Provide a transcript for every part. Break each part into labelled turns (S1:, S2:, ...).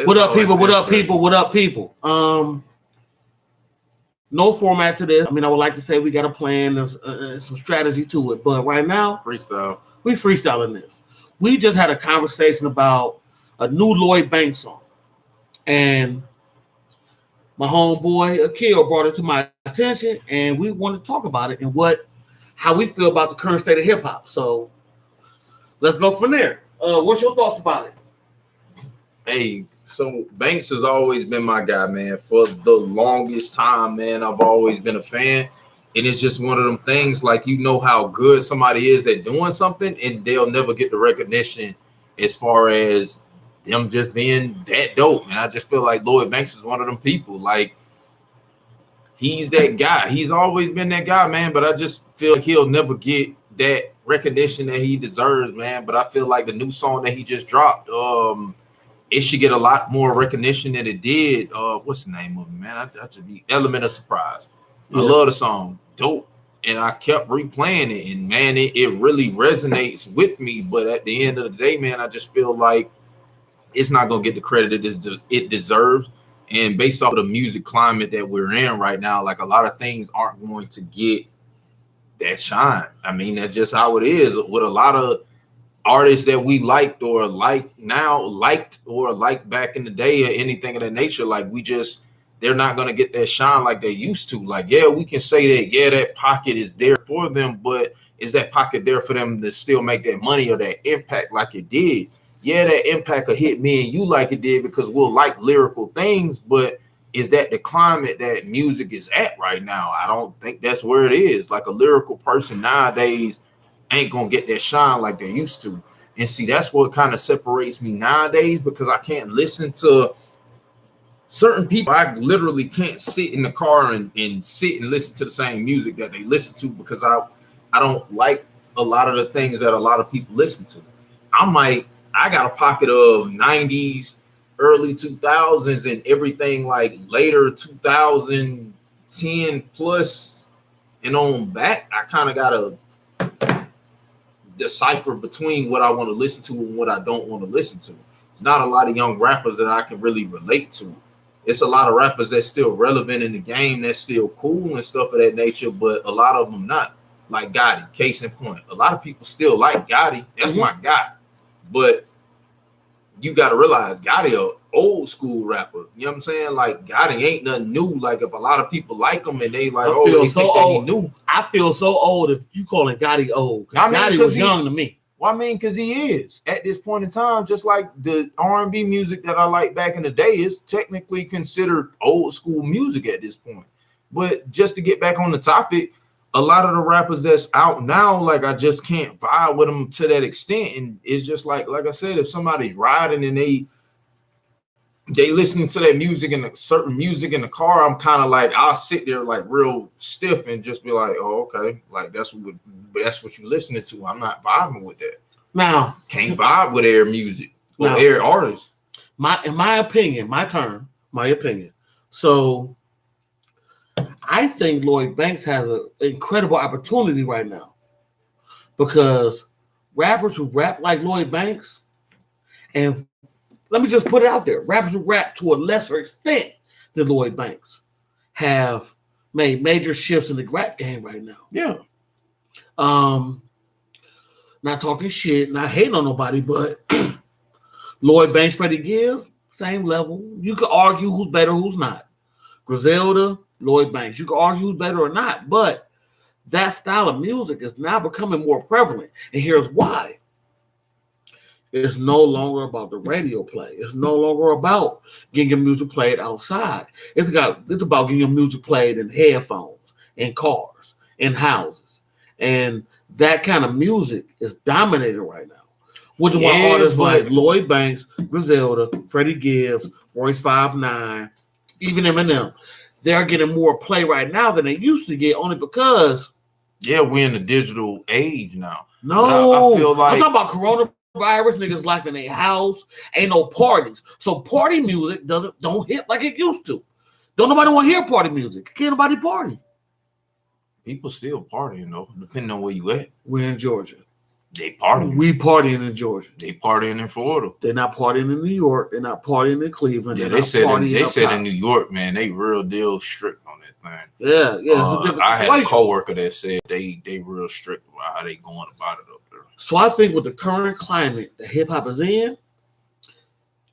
S1: What up, people? What up, people? What up, people? No format to this. I mean, I would like to say we got a plan. There's some strategy to it, but right now,
S2: freestyle.
S1: We freestyling this. We just had a conversation about a new Lloyd Banks song, and my homeboy Akil brought it to my attention, and we wanted to talk about it and how we feel about the current state of hip hop. So let's go from there. What's your thoughts about it?
S2: Hey, so Banks has always been my guy, man. For the longest time, man, I've always been a fan. And it's just one of them things, like, you know how good somebody is at doing something, and they'll never get the recognition as far as them just being that dope. And I just feel like Lloyd Banks is one of them people. Like, he's that guy. He's always been that guy, man. But I just feel like he'll never get that recognition that he deserves, man. But I feel like the new song that he just dropped, it should get a lot more recognition than it did. What's the name of it, man? I just be Element of Surprise. Yeah. I love the song, dope, and I kept replaying it, and man, it really resonates with me. But at the end of the day, man, I just feel like it's not gonna get the credit it deserves. And based off of the music climate that we're in right now, like, a lot of things aren't going to get that shine. I mean, that's just how it is with a lot of artists that we liked or like now, liked or like back in the day, or anything of that nature. Like, they're not going to get that shine like they used to. Like, yeah, we can say that, yeah, that pocket is there for them, but is that pocket there for them to still make that money or that impact like it did? Yeah, that impact will hit me and you like it did because we'll like lyrical things, but is that the climate that music is at right now? I don't think that's where it is. Like, a lyrical person nowadays ain't going to get that shine like they used to. And see, that's what kind of separates me nowadays, because I can't listen to certain people. I literally can't sit in the car and sit and listen to the same music that they listen to, because I don't like a lot of the things that a lot of people listen to. I got a pocket of 90s, early 2000s, and everything like later 2010 plus and on back. I kind of got to decipher between what I want to listen to and what I don't want to listen to. There's not a lot of young rappers that I can really relate to. It's a lot of rappers that's still relevant in the game, that's still cool and stuff of that nature, but a lot of them not. Like Gotti, case in point. A lot of people still like Gotti. That's my guy. But you got to realize Gotti a old school rapper. You know what I'm saying? Like, Gotti ain't nothing new. Like, if a lot of people like him and they like, they
S1: so think old. That he new. I feel so old if you calling Gotti old. Gotti was young to me.
S2: Well, I mean, because he is at this point in time, just like the R&B music that I like back in the day is technically considered old school music at this point. But just to get back on the topic, a lot of the rappers that's out now, like, I just can't vibe with them to that extent. And it's just like I said, if somebody's riding and they listening to that music and certain music in the car, I'm kind of like, I'll sit there like real stiff and just be like, oh, okay, like that's what you're listening to. I'm not vibing with that.
S1: Now,
S2: can't vibe with air music or air artists.
S1: In my opinion. So I think Lloyd Banks has an incredible opportunity right now, because rappers who rap like Lloyd Banks, and let me just put it out there, rappers who rap to a lesser extent than Lloyd Banks have made major shifts in the rap game right now.
S2: Yeah.
S1: Not talking shit, not hating on nobody, but Lloyd Banks, Freddie Gibbs, same level. You could argue who's better, who's not. Griselda, Lloyd Banks. You can argue who's better or not, but that style of music is now becoming more prevalent. And here's why. It's no longer about the radio play. It's no longer about getting your music played outside. It's about getting your music played in headphones, in cars, in houses. And that kind of music is dominating right now. Which is why artists like Lloyd Banks, Griselda, Freddie Gibbs, Royce 5'9", even Eminem, they're getting more play right now than they used to get, only because
S2: we're in the digital age now.
S1: No, I feel like I'm talking about coronavirus. Niggas locked in their house, ain't no parties, so party music don't hit like it used to. Don't nobody want to hear party music. Can't nobody party.
S2: People still partying though, depending on where you at.
S1: We're in Georgia.
S2: They partying.
S1: We partying in Georgia.
S2: They partying in Florida.
S1: They're not partying in New York. They're not partying in Cleveland.
S2: Yeah,
S1: they said
S2: in New York, man, they real deal strict on that thing.
S1: Yeah. It's a different
S2: I
S1: situation.
S2: had a coworker that said they real strict about how they going about it up there.
S1: So I think with the current climate that hip hop is in,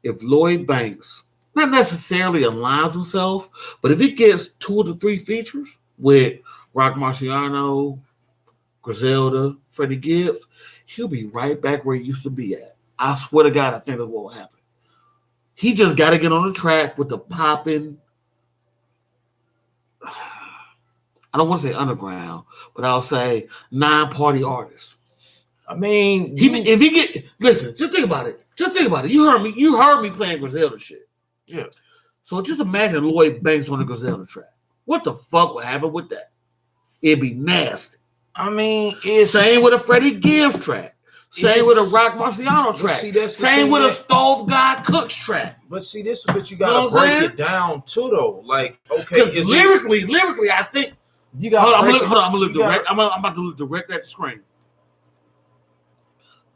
S1: if Lloyd Banks not necessarily aligns himself, but if he gets 2 to 3 features with Rock Marciano, Griselda, Freddie Gibbs, he'll be right back where he used to be at. I swear to God, I think that's what will happen. He just got to get on the track with the popping. I don't want to say underground, but I'll say non-party artists.
S2: I mean,
S1: if he get listen, just think about it. You heard me playing Griselda shit.
S2: Yeah.
S1: So just imagine Lloyd Banks on the Griselda track. What the fuck would happen with that? It'd be nasty.
S2: I mean, it's
S1: same with a Freddie Gibbs track. Same with a Rock Marciano track. Same with a Stove God Cooks track.
S2: But see, but you gotta break it down too, though. Like, okay,
S1: lyrically, I think
S2: you got.
S1: I'm about to look direct at the screen.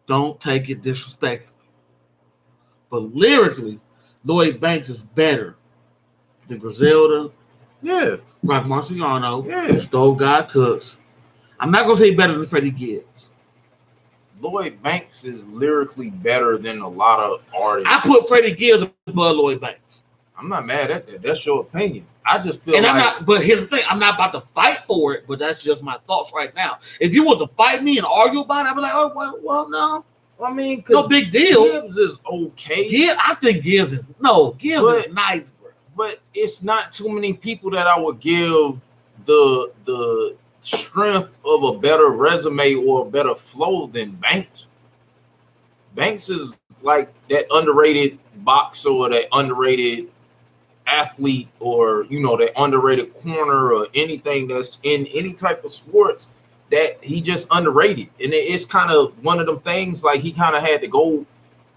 S1: Don't take it disrespectfully, but lyrically, Lloyd Banks is better than Griselda.
S2: Yeah,
S1: Rock Marciano.
S2: Yeah,
S1: Stove God Cooks. I'm not gonna say better than Freddie Gibbs.
S2: Lloyd Banks is lyrically better than a lot of artists.
S1: I put Freddie Gibbs above Lloyd Banks.
S2: I'm not mad at that. That's your opinion. I just feel
S1: but here's the thing, I'm not about to fight for it, but that's just my thoughts right now. If you want to fight me and argue about it, I'd be like, oh, well, no.
S2: I mean,
S1: no big deal.
S2: Gibbs is okay.
S1: I think Gibbs is nice, bro.
S2: But it's not too many people that I would give the strength of a better resume or a better flow than Banks. Banks is like that underrated boxer or that underrated athlete or, that underrated corner or anything that's in any type of sports that he just underrated. And it's kind of one of them things like he kind of had to go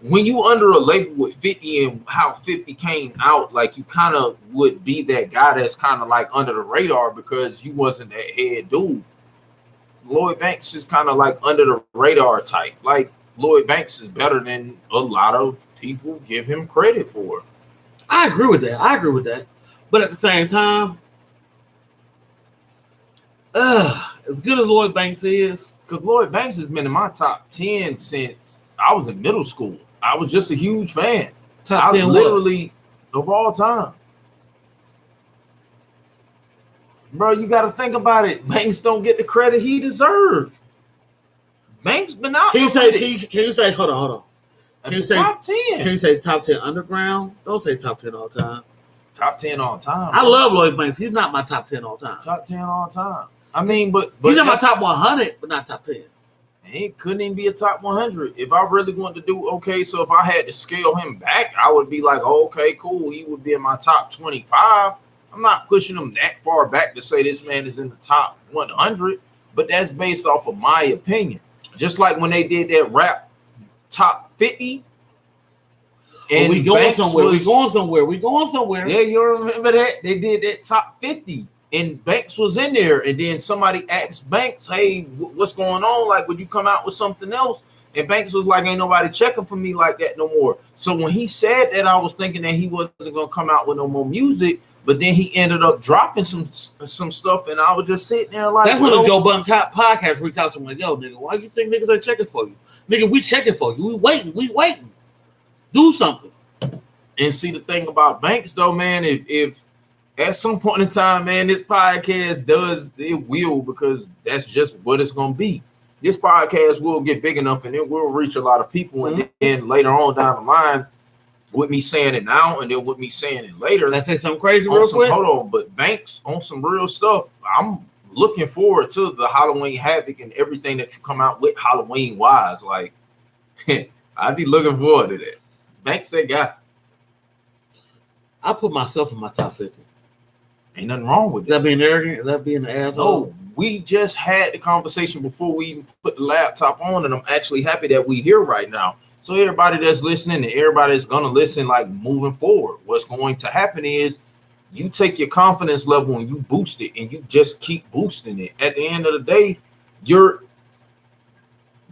S2: when you under a label with 50 and how 50 came out, like you kind of would be that guy that's kind of like under the radar because you wasn't that head dude. Lloyd Banks is kind of like under the radar type. Like Lloyd Banks is better than a lot of people give him credit for.
S1: I agree with that. But at the same time, as good as Lloyd Banks is,
S2: because Lloyd Banks has been in my top 10 since I was in middle school. I was just a huge fan.
S1: Top 10
S2: literally of all time. Bro, you got to think about it. Banks don't get the credit he deserves. Banks been out.
S1: Can you say, hold on. Can you say
S2: top 10?
S1: Can you say top 10 underground? Don't say top 10 all time.
S2: Top 10 all time.
S1: I love Lloyd Banks. He's not my top 10 all time.
S2: Top 10 all time. I mean, but
S1: he's in my top 100, but not top 10.
S2: He couldn't even be a top 100. If I really wanted to do okay, so if I had to scale him back, I would be like, oh, okay, cool. He would be in my top 25. I'm not pushing him that far back to say this man is in the top 100, but that's based off of my opinion. Just like when they did that rap top 50. And
S1: we going somewhere.
S2: Yeah, you remember that? They did that top 50. And Banks was in there, and then somebody asked Banks, hey, what's going on? Like, would you come out with something else? And Banks was like, ain't nobody checking for me like that no more. So when he said that, I was thinking that he wasn't going to come out with no more music, but then he ended up dropping some stuff, and I was just sitting there like...
S1: That's when the Joe Budden podcast reached out to him like, yo, nigga, why you think niggas ain't checking for you? Nigga, we checking for you. We waiting. Do something.
S2: And see, the thing about Banks, though, man, if at some point in time, man, this podcast will, because that's just what it's going to be. This podcast will get big enough and it will reach a lot of people. And then later on down the line, with me saying it now and then with me saying it later.
S1: Can I say something crazy real quick?
S2: Hold on. But Banks, on some real stuff, I'm looking forward to the Halloween Havoc and everything that you come out with Halloween-wise. Like, I'd be looking forward to that. Banks, that guy.
S1: I put myself in my top 50.
S2: Ain't nothing wrong with
S1: that. Is that being arrogant? Is that being an asshole?
S2: No, we just had the conversation before we even put the laptop on, and I'm actually happy that we here right now. So everybody that's listening and everybody that's going to listen, like moving forward, what's going to happen is you take your confidence level and you boost it, and you just keep boosting it. At the end of the day,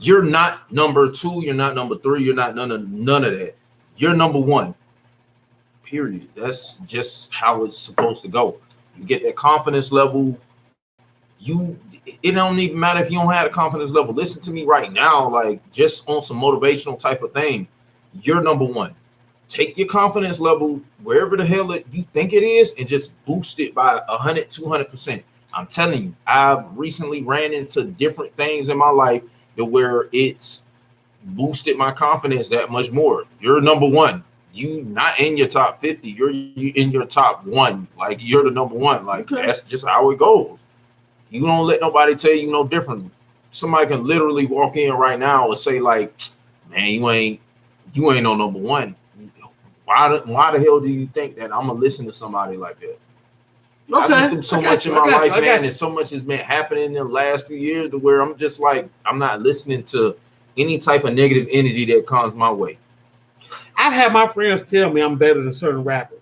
S2: You're not number 2. You're not number 3. You're not none of that. You're number 1. Period. That's just how it's supposed to go. You get that confidence level. It don't even matter if you don't have a confidence level. Listen to me right now, like just on some motivational type of thing. You're number 1. Take your confidence level wherever the hell you think it is and just boost it by 100, 200%. I'm telling you, I've recently ran into different things in my life to where it's boosted my confidence that much more. You're number 1. You not in your top 50. You're in your top 1. Like you're the number 1. Like That's just how it goes. You don't let nobody tell you no different. Somebody can literally walk in right now and say like, man, you ain't no number 1. Why the hell do you think that I'm gonna listen to somebody like that? I've been through so much in my life, man, and so much has been happening in the last few years to where I'm just like, I'm not listening to any type of negative energy that comes my way.
S1: I've had my friends tell me I'm better than certain rappers.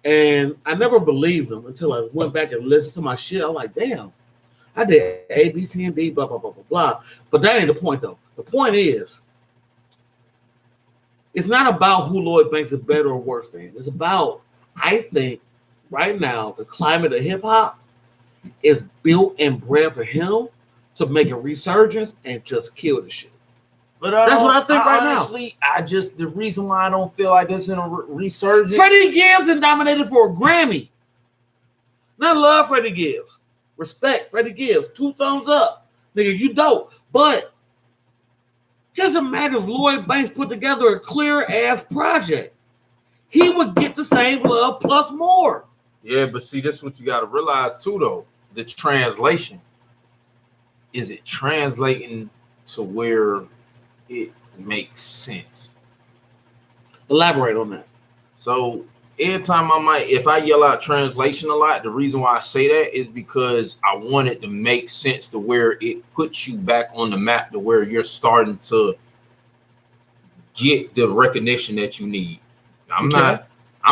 S1: And I never believed them until I went back and listened to my shit. I was like, damn, I did A, B, C, and D, blah, blah, blah, blah, blah. But that ain't the point, though. The point is, it's not about who Lloyd Banks is better or worse than. It's about, I think, right now, the climate of hip-hop is built and bred for him to make a resurgence and just kill the shit.
S2: But
S1: that's what I think right
S2: honestly, now. The reason why I don't feel like it's in a resurgence.
S1: Freddie Gibbs is nominated for a Grammy. And I love Freddie Gibbs. Respect Freddie Gibbs. 2 thumbs up. Nigga, you dope. But just imagine if Lloyd Banks put together a clear-ass project. He would get the same love plus more.
S2: Yeah, but see, this is what you got to realize too, though. The translation. Is it translating to where it makes sense?
S1: Elaborate on that.
S2: So every time if I yell out translation a lot, the reason why I say that is because I want it to make sense to where it puts you back on the map to where you're starting to get the recognition that you need. I'm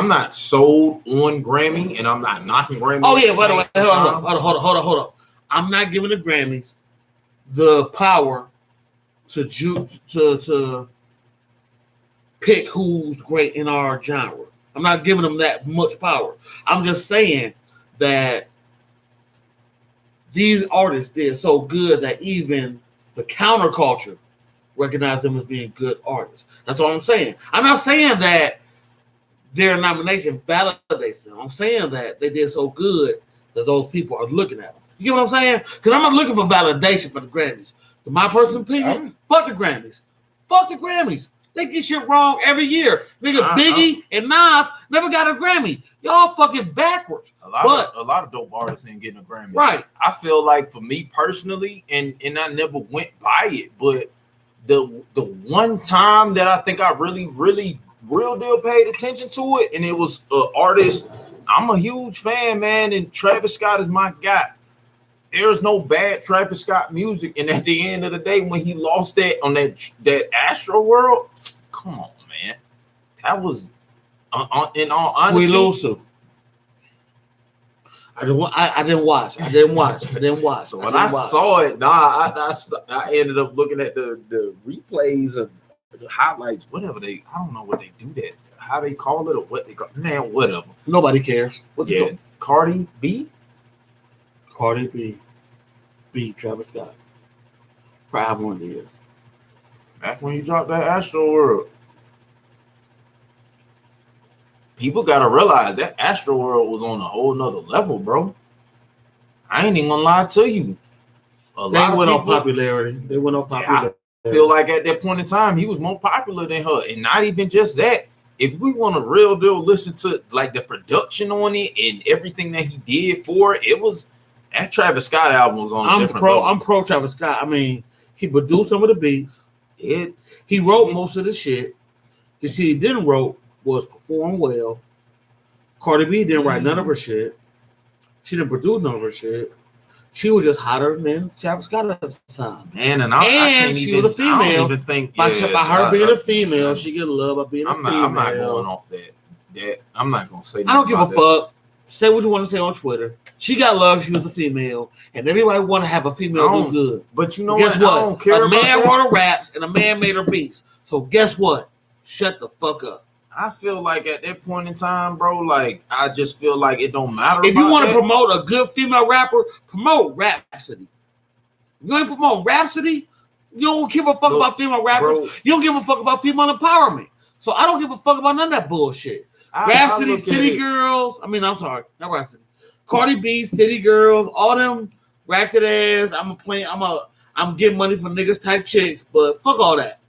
S2: not sold on Grammy, and I'm not knocking Grammy.
S1: Oh yeah, by the way, hold on. I'm not giving the Grammys the power to pick who's great in our genre. I'm not giving them that much power. I'm just saying that these artists did so good that even the counterculture recognized them as being good artists. That's all I'm saying. I'm not saying that their nomination validates them. I'm saying that they did so good that those people are looking at them. You get what I'm saying? Because I'm not looking for validation for the Grammys. In my personal opinion, fuck the Grammys. Fuck the Grammys. They get shit wrong every year. Nigga, Biggie and Nas never got a Grammy. Y'all fucking backwards.
S2: A lot of dope artists ain't getting a Grammy.
S1: Right.
S2: I feel like for me personally, and I never went by it, but the one time that I think I really real deal paid attention to it, and it was an artist. I'm a huge fan, man, and Travis Scott is my guy. There's no bad Travis Scott music, and at the end of the day, when he lost that on that Astro World, come on, man, that was in all honesty.
S1: We lose to. I didn't watch.
S2: So when I saw it, I ended up looking at the replays of the highlights, whatever I don't know what they do that, how they call it or what they call, man, whatever.
S1: Nobody cares. What's it called?
S2: Cardi B
S1: beat Travis Scott for album of the year.
S2: Back when you dropped that Astro World. People gotta realize that Astro World was on a whole nother level, bro. I ain't even gonna lie to you.
S1: They went on popularity.
S2: I feel like at that point in time, he was more popular than her. And not even just that. If we want a real deal listen to like the production on it and everything that he did for it, it was that Travis Scott album was on a different level.
S1: I'm pro Travis Scott. I mean, he produced some of the beats. He wrote most of the shit. The shit he didn't wrote was Perform Well. Cardi B didn't write none of her shit. She didn't produce none of her shit. She was just hotter than Travis Scott at the time.
S2: And
S1: she was a female.
S2: I don't even think
S1: by her being a female, she get love by being a female.
S2: I'm not going off that. I'm not gonna say.
S1: I don't give a fuck. say what you want to say on Twitter. She got love. She was a female, and everybody want to have a female do good.
S2: But you know
S1: guess
S2: what?
S1: what?
S2: I don't care
S1: a man
S2: about
S1: wrote her raps, and a man made her beats. So guess what? Shut the fuck up.
S2: I feel like at that point in time, bro, like I just feel like it don't matter.
S1: If you want to promote a good female rapper, promote Rhapsody. You want to promote Rhapsody? You don't give a fuck about female rappers. Bro, you don't give a fuck about female empowerment. So I don't give a fuck about none of that bullshit. Rhapsody, City Girls. I mean, I'm sorry, not Rhapsody. Cardi B, City Girls, all them ratchet ass. I'm getting money for niggas type chicks, but fuck all that.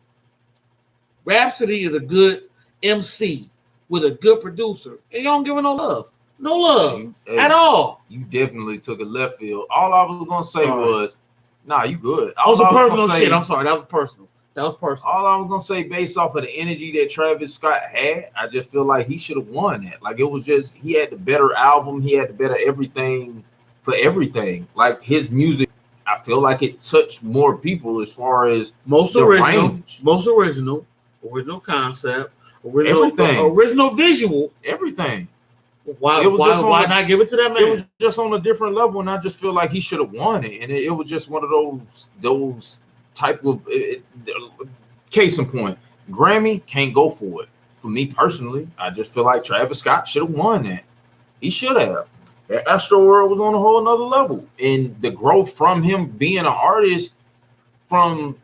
S1: Rhapsody is a good MC with a good producer, and you don't give her no love. No love at all.
S2: You definitely took a left field. All I was gonna say was, nah, you good.
S1: That was a personal shit. I'm sorry, that was personal.
S2: All I was gonna say, based off of the energy that Travis Scott had, I just feel like he should have won that. Like it was just he had the better album, he had the better everything for everything. Like his music, I feel like it touched more people as far as
S1: most original concept, original visual,
S2: everything.
S1: Why not give it to that man?
S2: It was just on a different level, and I just feel like he should have won it. And it was just one of those type of case in point. Grammy can't go for it. For me personally, I just feel like Travis Scott should have won that. He should have. That Astro World was on a whole nother level, and the growth from him being an artist from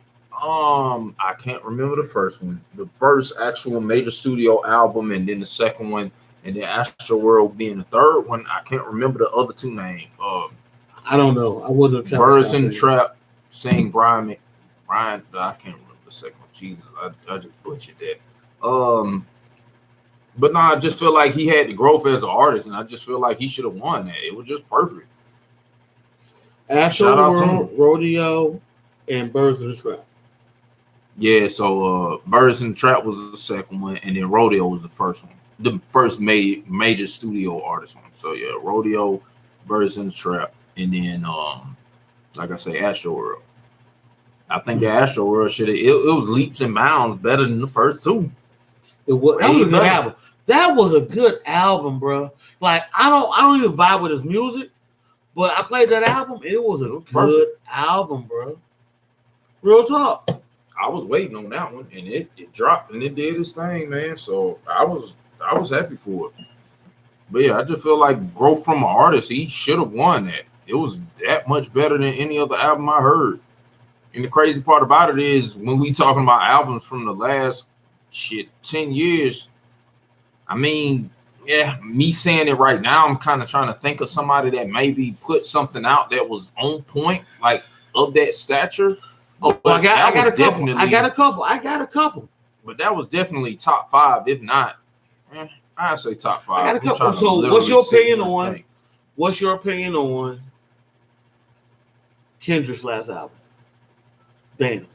S2: I can't remember the first one, the first actual major studio album, and then the second one. And then Astro World being the third one, I can't remember the other two names.
S1: I don't know. I wasn't.
S2: Birds in the Trap, saying Brian. I can't remember the second one. Jesus, I just butchered that. But no, I just feel like he had the growth as an artist, and I just feel like he should have won that. It was just perfect.
S1: Astro World, Rodeo, and Birds in the Trap.
S2: Yeah, so Birds in the Trap was the second one, and then Rodeo was the first one. The first major studio artist one. So yeah, Rodeo, Birds in the Trap, and then like I say, Astro World. I think the Astro World should have it was leaps and bounds better than the first two.
S1: That was a good album. That was a good album, bro. Like I don't even vibe with his music, but I played that album. It was a good album, bro. Real talk.
S2: I was waiting on that one, and it dropped and it did its thing, man. So I was happy for it. But yeah, I just feel like growth from an artist, he should have won that. It was that much better than any other album I heard. And the crazy part about it is when we talking about albums from the last 10 years, I mean, yeah, me saying it right now, I'm kind of trying to think of somebody that maybe put something out that was on point, like of that stature.
S1: Oh, I got a couple.
S2: But that was definitely top 5, if not. I'd say top 5.
S1: I got a couple. So what's your opinion on Kendrick's last album? Damn.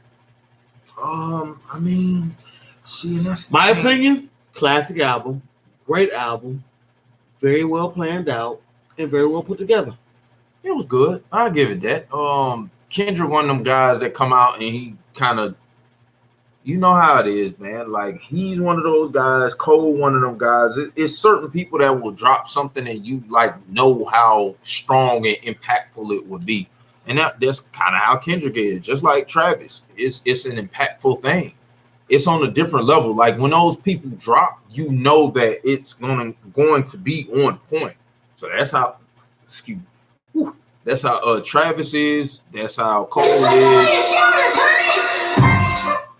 S2: I mean, see, that's
S1: my opinion. Classic album, great album, very well planned out, and very well put together.
S2: It was good. I'll give it that. Kendrick, one of them guys that come out and he kind of, you know how it is, man. Like he's one of those guys. Cole, one of them guys. It's certain people that will drop something and you like know how strong and impactful it would be. And that's kind of how Kendrick is, just like Travis. It's an impactful thing. It's on a different level. Like when those people drop, you know that it's going to be on point. So that's how. That's how Travis is. That's how Cole is.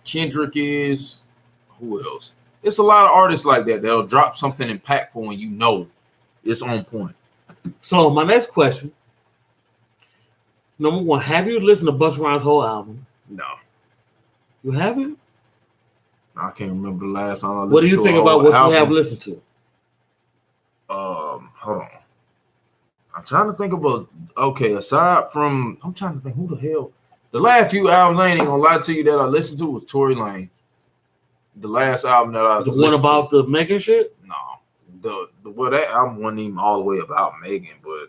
S2: Kendrick is. Who else? It's a lot of artists like that that'll drop something impactful and you know it's on point.
S1: So my next question. Number one, have you listened to Busta Rhymes' whole album?
S2: No.
S1: You haven't?
S2: I can't remember the last time I listened to.
S1: What do you think about what you have listened to?
S2: Hold on. I'm trying to think about. Okay, aside from, I'm trying to think who the hell. The last few albums, I ain't gonna lie to you, that I listened to was Tory Lanez. The last album that I
S1: the one about the Megan shit?
S2: No, that album wasn't even all the way about Megan, but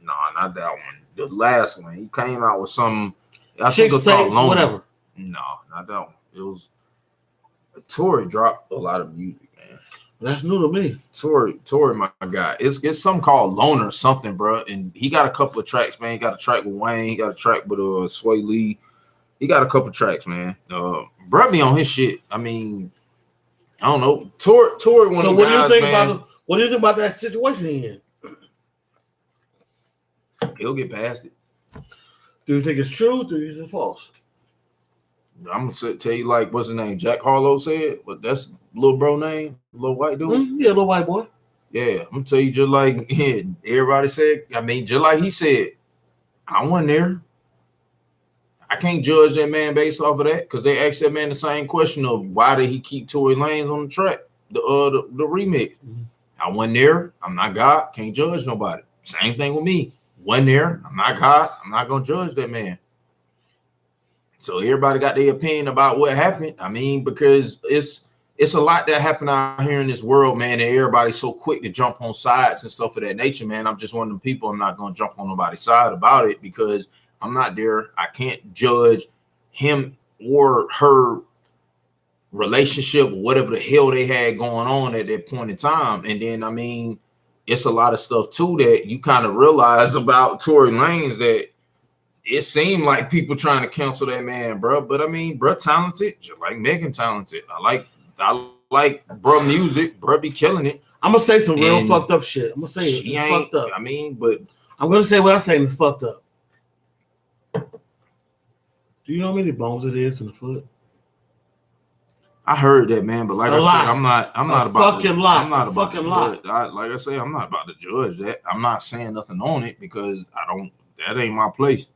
S2: no, not that one. The last one, he came out with some. I think it was called Lonely.
S1: Whatever.
S2: No, not that one. It was Tory dropped a lot of music, man.
S1: That's new to me.
S2: Tory, my guy. It's something called Loner something, bro. And he got a couple of tracks, man. He got a track with Wayne. He got a track with Sway Lee. He got a couple of tracks, man. Bro be on his shit. I mean, I don't know. Tory.
S1: So what do you think about? What do you think about that situation he in?
S2: He'll get past it.
S1: Do you think it's true? Or do you think it's false?
S2: I'm gonna tell you like what's his name? Jack Harlow said, but that's little bro name, little white dude.
S1: Yeah, little white boy.
S2: Yeah, I'm gonna tell you just like everybody said. I mean, just like he said, I wasn't there. I can't judge that man based off of that because they asked that man the same question of why did he keep Tory Lanez on the track, the remix. Mm-hmm. I wasn't there. I'm not God. Can't judge nobody. Same thing with me. Wasn't there. I'm not God. I'm not gonna judge that man. So everybody got their opinion about what happened. I mean, because it's a lot that happened out here in this world, man, and everybody's so quick to jump on sides and stuff of that nature, man. I'm just one of them people. I'm not gonna jump on nobody's side about it because I'm not there. I can't judge him or her relationship, whatever the hell they had going on at that point in time. And then, I mean, it's a lot of stuff too that you kind of realize about Tory Lanez that it seemed like people trying to cancel that man, bro. But I mean, bro, talented, just like Megan talented. I like bro music, bro be killing it.
S1: I'm gonna say some real fucked up shit. I'm gonna say it's fucked up.
S2: I mean, but
S1: I'm gonna say what I say is fucked up. Do you know how many bones it is in the foot?
S2: I heard that, man, but like I said, I'm not about
S1: fucking lie. I'm not about fucking lie.
S2: Like I say, I'm not about to judge that. I'm not saying nothing on it because that ain't my place.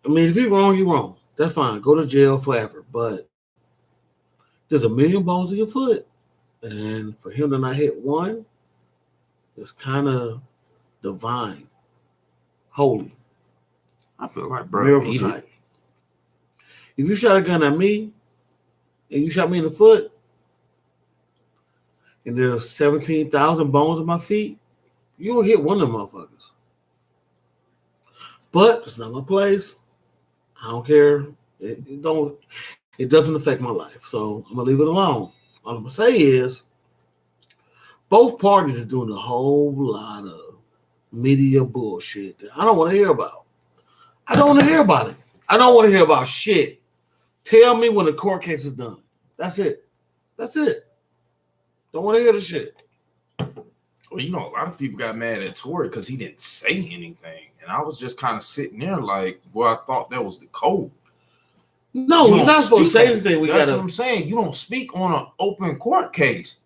S1: I mean, if you're wrong, you're wrong. That's fine. Go to jail forever. But there's a million bones in your foot. And for him to not hit one, it's kind of divine. Holy.
S2: I feel like, bro,
S1: miracle type. If you shot a gun at me, and you shot me in the foot, and there's 17,000 bones in my feet, you will hit one of them motherfuckers. But it's not my place. I don't care. It doesn't affect my life. So I'm gonna leave it alone. All I'm gonna say is both parties is doing a whole lot of media bullshit that I don't want to hear about. I don't want to hear about it. I don't want to hear about shit. Tell me when the court case is done. That's it. That's it. Don't want to hear the shit.
S2: Well, you know, a lot of people got mad at Tory because he didn't say anything. And I was just kind of sitting there like, well, I thought that was the code.
S1: No, you're not supposed to say anything.
S2: That's what I'm saying. You don't speak on an open court case.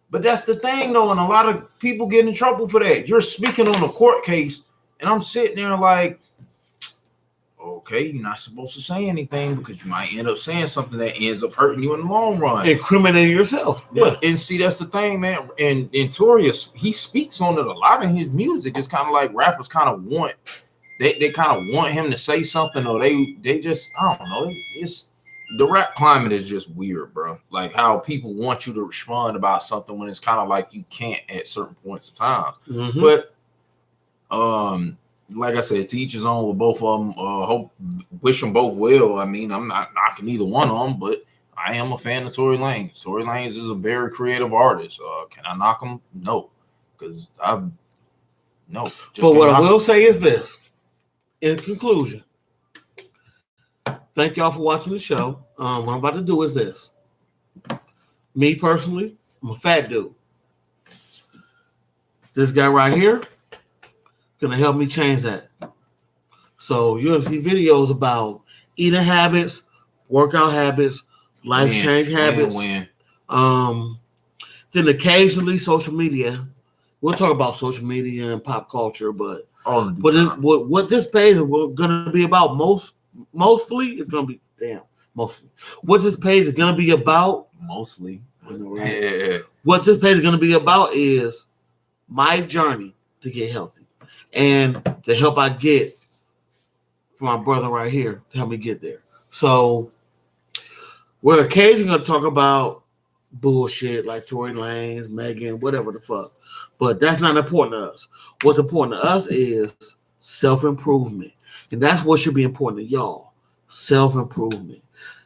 S2: But that's the thing, though, and a lot of people get in trouble for that. You're speaking on a court case, and I'm sitting there like, okay, you're not supposed to say anything because you might end up saying something that ends up hurting you in the long run.
S1: Incriminating yourself.
S2: Yeah. And see, that's the thing, man. And Tory, he speaks on it a lot in his music. It's kind of like rappers kind of want, they kind of want him to say something, or they just, I don't know. It's the rap climate is just weird, bro. Like how people want you to respond about something when it's kind of like you can't at certain points of time. Mm-hmm. But like I said, to each his own with both of them. Wish them both well. I mean, I'm not knocking either one of them, but I am a fan of Tory Lanez. Tory Lanez is a very creative artist. Can I knock him? No, because no.
S1: But what I will say is this: in conclusion, thank y'all for watching the show. What I'm about to do is this. Me personally, I'm a fat dude. This guy right here gonna help me change that. So you're gonna see videos about eating habits, workout habits, life change habits. Then occasionally social media. We'll talk about social media and pop culture, but what this page is gonna be about mostly it's gonna be mostly. What this page is gonna be about
S2: mostly.
S1: Right? What this page is gonna be about is my journey to get healthy. And the help I get from my brother right here to help me get there. So we're occasionally going to talk about bullshit like Tory Lanez, Megan, whatever the fuck. But that's not important to us. What's important to us is self-improvement. And that's what should be important to y'all. Self-improvement.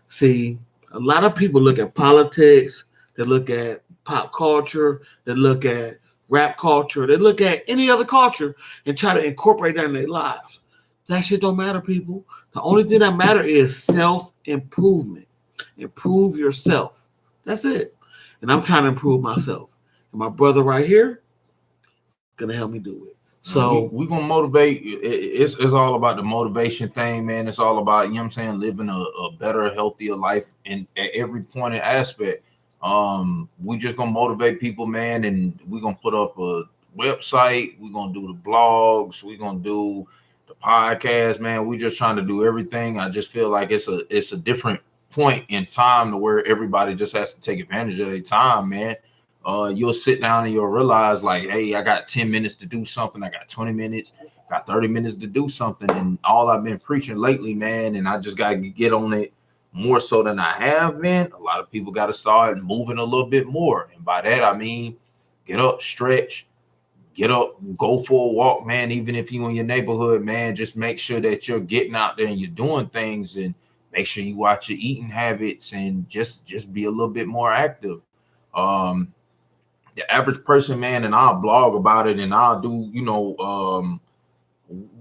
S1: See, a lot of people look at politics. They look at pop culture, they look at rap culture, they look at any other culture and try to incorporate that in their lives. That shit don't matter, people. The only thing that matter is self-improvement. Improve yourself. That's it. And I'm trying to improve myself. And my brother right here is gonna help me do it. So
S2: we gonna motivate. It's all about the motivation thing, man. It's all about, you know what I'm saying, living a better, healthier life in at every point and aspect. We just gonna motivate people, man, and we gonna put up a website. We gonna do the blogs. We gonna do the podcast, man. We just trying to do everything. I just feel like it's a different point in time to where everybody just has to take advantage of their time, man. You'll sit down and you'll realize, like, hey, I got 10 minutes to do something. I got 20 minutes, got 30 minutes to do something. And all I've been preaching lately, man, and I just got to get on it more so than I have been. A lot of people got to start moving a little bit more. And by that, I mean, get up, stretch, get up, go for a walk, man. Even if you in your neighborhood, man, just make sure that you're getting out there and you're doing things, and make sure you watch your eating habits and just be a little bit more active. The average person, man, and I'll blog about it, and I'll do,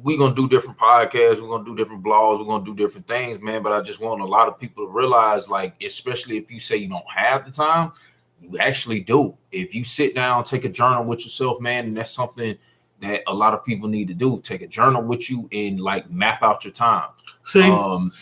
S2: we're going to do different podcasts. We're going to do different blogs. We're going to do different things, man. But I just want a lot of people to realize, like, especially if you say you don't have the time, you actually do. If you sit down, take a journal with yourself, man, and that's something that a lot of people need to do. Take a journal with you and, like, map out your time.
S1: see,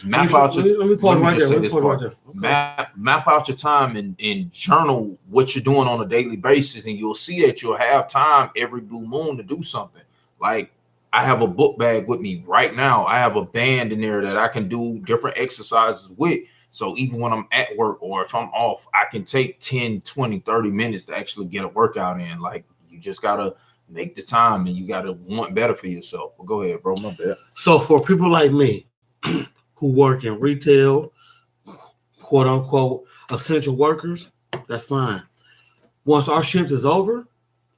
S2: Map out your.
S1: let me pause right there. Let me pause right there. Okay.
S2: Map out your time and journal what you're doing on a daily basis, and you'll see that you'll have time every blue moon to do something. Like, I have a book bag with me right now. I have a band in there that I can do different exercises with. So even when I'm at work or if I'm off, I can take 10, 20, 30 minutes to actually get a workout in. Like, you just got to make the time, and you got to want better for yourself. Well, go ahead, bro. My bad.
S1: So for people like me who work in retail, quote unquote, essential workers, that's fine. Once our shift is over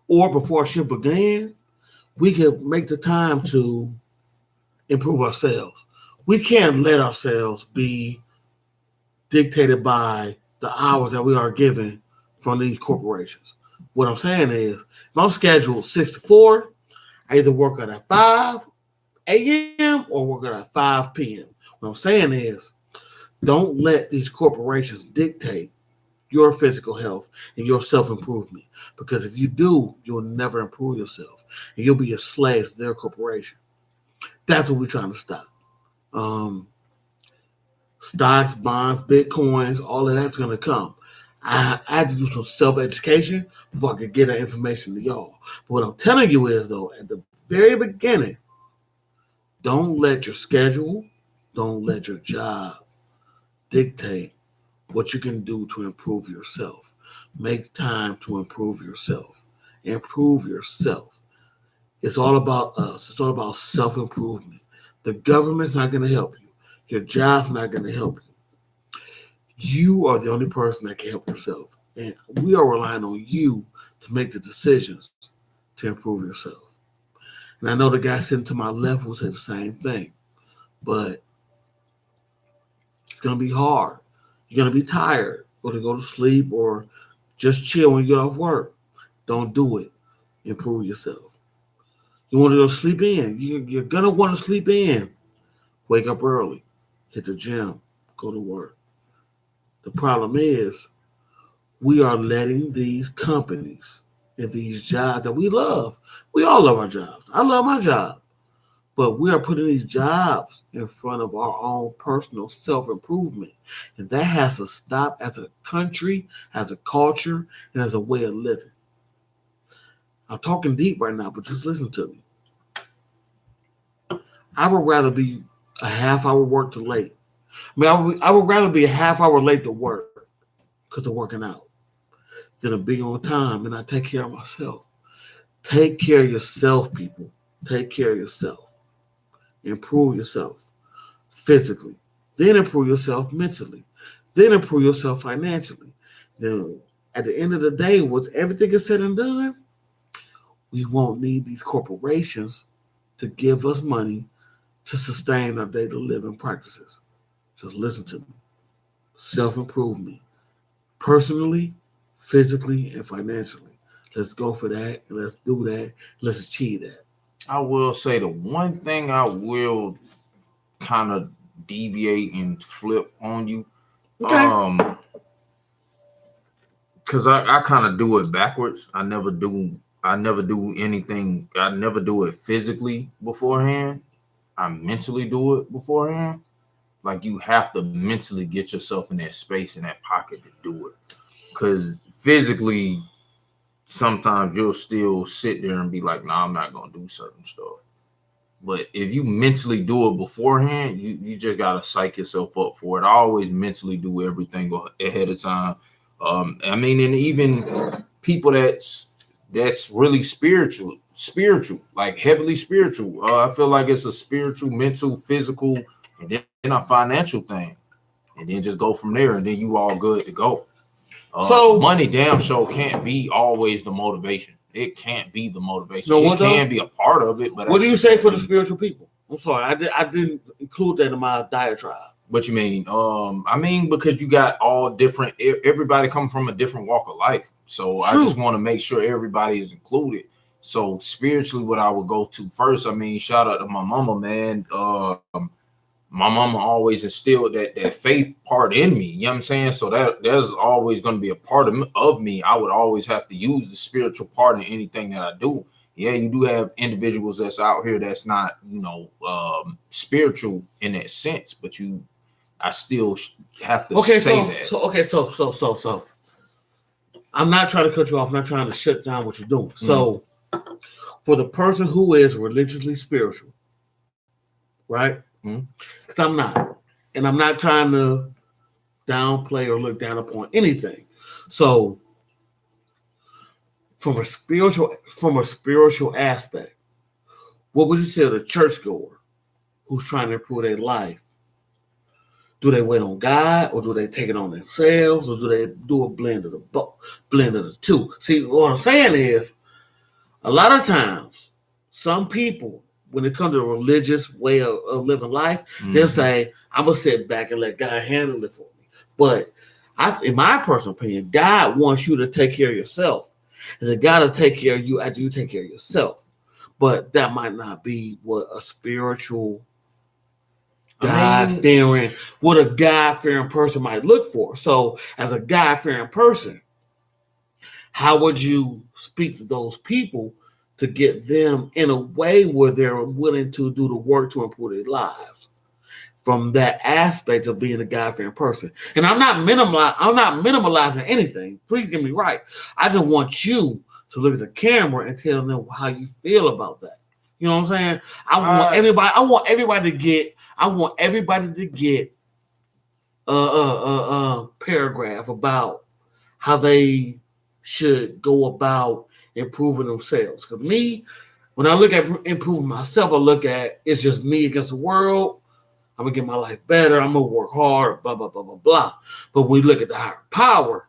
S1: or before our shift began, we can make the time to improve ourselves. We can't let ourselves be dictated by the hours that we are given from these corporations. What I'm saying is, if I'm scheduled 6 to 4, I either work at 5 a.m. or work at 5 p.m. What I'm saying is, don't let these corporations dictate your physical health and your self-improvement. Because if you do, you'll never improve yourself. And you'll be a slave to their corporation. That's what we're trying to stop. Stocks, bonds, Bitcoins, all of that's going to come. I had to do some self-education before I could get that information to y'all. But what I'm telling you is, though, at the very beginning, don't let your schedule, don't let your job dictate what you can do to improve yourself. Make time to improve yourself. Improve yourself. It's all about us. It's all about self-improvement. The government's not going to help you. Your job's not going to help you. You are the only person that can help yourself. And we are relying on you to make the decisions to improve yourself. And I know the guy sitting to my left will say the same thing. But it's going to be hard. You're going to be tired, or to go to sleep, or just chill when you get off work. Don't do it. Improve yourself. You want to go sleep in. You're going to want to sleep in. Wake up early. Hit the gym. Go to work. The problem is, we are letting these companies and these jobs that we love. We all love our jobs. I love my job. But we are putting these jobs in front of our own personal self-improvement. And that has to stop as a country, as a culture, and as a way of living. I'm talking deep right now, but just listen to me. I would rather be a half hour work to late. I would rather be a half hour late to work because of working out than to be on time and I take care of myself. Take care of yourself, people. Take care of yourself. Improve yourself physically. Then improve yourself mentally. Then improve yourself financially. Then at the end of the day, once everything is said and done, we won't need these corporations to give us money to sustain our daily living practices. Just listen to me. Self-improvement. Personally, physically and financially. Let's go for that. And let's do that. Let's achieve that.
S2: I will say the one thing I will kind of deviate and flip on you.
S1: Okay.
S2: Because I kind of do it backwards. I never do anything. I never do it physically beforehand. I mentally do it beforehand. Like you have to mentally get yourself in that space in that pocket to do it. Because physically, sometimes you'll still sit there and be like, "Nah, I'm not gonna do certain stuff." But if you mentally do it beforehand, you just gotta psych yourself up for it. I always mentally do everything ahead of time. I mean, and even people that's really spiritual, like heavily spiritual. I feel like it's a spiritual, mental, physical, and then a financial thing, and then just go from there, and then you all good to go. So money damn sure can't be always the motivation. It can't be the motivation. It can be a part of it, but
S1: what do you say for the spiritual people? I'm sorry, I didn't include that in my diatribe.
S2: What you mean? I mean, because you got all different, everybody come from a different walk of life. So true. I just want to make sure everybody is included. So spiritually, what I would go to first, I mean, shout out to my mama, man. My mama always instilled that faith part in me. You know what I'm saying? So there's always going to be a part of me. I would always have to use the spiritual part in anything that I do. Yeah, you do have individuals that's out here that's not, spiritual in that sense, but I still have to say that.
S1: So I'm not trying to cut you off. I'm not trying to shut down what you're doing. So for the person who is religiously spiritual, right? Because I'm not. And I'm not trying to downplay or look down upon anything. So from a spiritual aspect, what would you tell the churchgoer who's trying to improve their life? Do they wait on God, or do they take it on themselves, or do they do a blend of the two? See, what I'm saying is, a lot of times, some people, when it comes to a religious way of living life, they'll say, I'm going to sit back and let God handle it for me. But in my personal opinion, God wants you to take care of yourself. And God will take care of you after you take care of yourself. But that might not be what a spiritual God-fearing person might look for. So as a God-fearing person, how would you speak to those people to get them in a way where they're willing to do the work to improve their lives from that aspect of being a God-fearing person? And I'm not minimalizing anything. Please get me right. I just want you to look at the camera and tell them how you feel about that. You know what I'm saying? I want everybody to get a paragraph about how they should go about improving themselves. Because me, when I look at improving myself, I look at it's just me against the world. I'm gonna get my life better. I'm gonna work hard. Blah blah blah blah blah. But when we look at the higher power,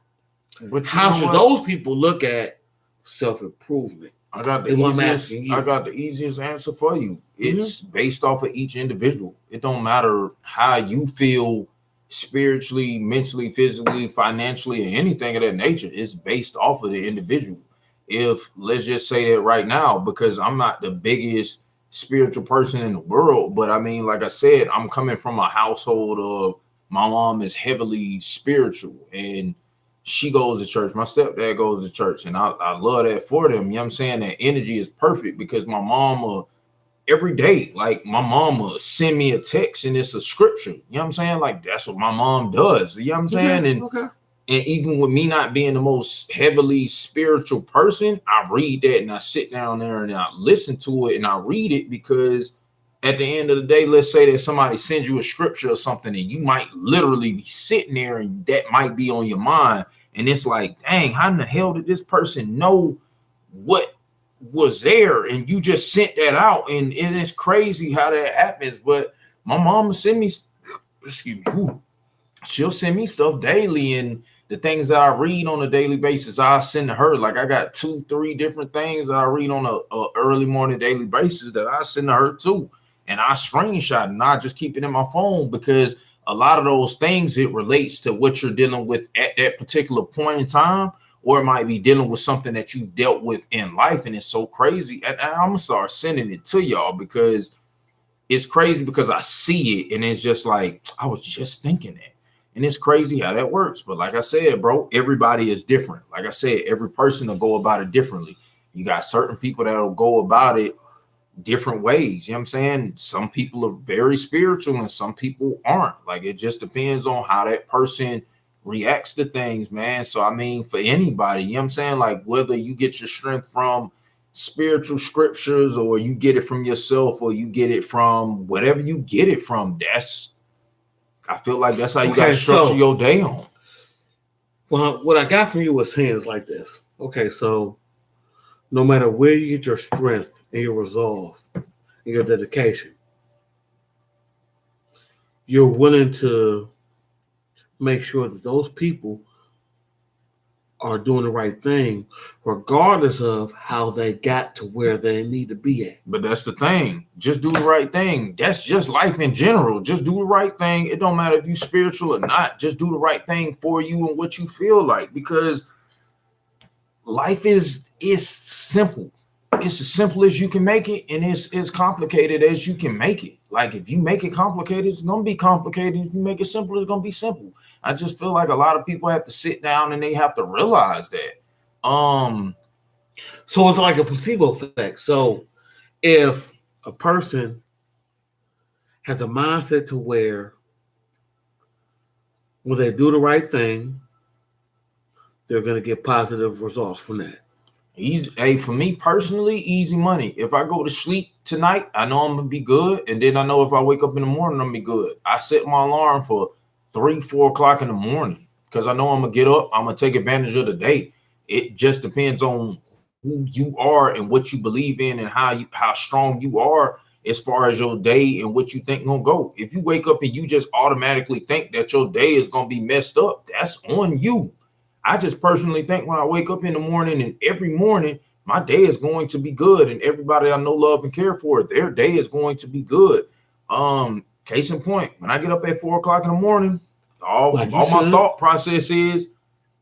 S1: how should those people look at self-improvement?
S2: I got the easiest answer for you. It's based off of each individual. It don't matter how you feel spiritually, mentally, physically, financially, or anything of that nature. It's based off of the individual. If let's just say that right now, because I'm not the biggest spiritual person in the world, but I mean, like I said, I'm coming from a household of my mom is heavily spiritual and she goes to church. My stepdad goes to church, and I love that for them. You know what I'm saying? That energy is perfect because my mama, every day, like my mama send me a text and it's a scripture. You know what I'm saying? Like that's what my mom does. You know what I'm saying? And even with me not being the most heavily spiritual person, I read that and I sit down there and I listen to it and I read it because at the end of the day, let's say that somebody sends you a scripture or something and you might literally be sitting there and that might be on your mind. And it's like, dang, how in the hell did this person know what was there? And you just sent that out. And it's crazy how that happens. But my mom will send me, she'll send me stuff daily. And the things that I read on a daily basis, I send to her. Like I got 2-3 different things that I read on a early morning daily basis that I send to her too. And I screenshot and I just keep it in my phone because a lot of those things, it relates to what you're dealing with at that particular point in time, or it might be dealing with something that you dealt with in life, and it's so crazy. And I'm gonna start sending it to y'all because it's crazy because I see it and it's just like I was just thinking that. And it's crazy how that works. But like I said, bro, everybody is different. Like I said, every person will go about it differently. You got certain people that'll go about it different ways. You know what I'm saying? Some people are very spiritual and some people aren't. Like it just depends on how that person reacts to things, man. So I mean, for anybody, you know what I'm saying? Like whether you get your strength from spiritual scriptures or you get it from yourself or you get it from whatever you get it from, I feel like that's how you got to structure your day on.
S1: Well, what I got from you was hands like this. Okay, so no matter where you get your strength and your resolve and your dedication, you're willing to make sure that those people are doing the right thing, regardless of how they got to where they need to be at.
S2: But that's the thing. Just do the right thing. That's just life in general. Just do the right thing. It don't matter if you're spiritual or not. Just do the right thing for you and what you feel like, because life is simple. It's as simple as you can make it, and it's as complicated as you can make it. Like if you make it complicated, it's gonna be complicated. If you make it simple, it's gonna be simple. I just feel like a lot of people have to sit down and they have to realize that.
S1: So it's like a placebo effect. So if a person has a mindset to where when they do the right thing, they're going to get positive results from that.
S2: Easy, hey, for me personally, easy money. If I go to sleep tonight, I know I'm gonna be good, and then I know if I wake up in the morning, I'm gonna be good. I set my alarm for 3-4 o'clock in the morning because I know I'm gonna get up. I'm gonna take advantage of the day. It just depends on who you are and what you believe in and how strong you are as far as your day and what you think gonna go. If you wake up and you just automatically think that your day is gonna be messed up, that's on you. I just personally think when I wake up in the morning and every morning my day is going to be good, and everybody I know, love, and care for, their day is going to be good. Case in point, when I get up at 4 o'clock in the morning, all my thought process is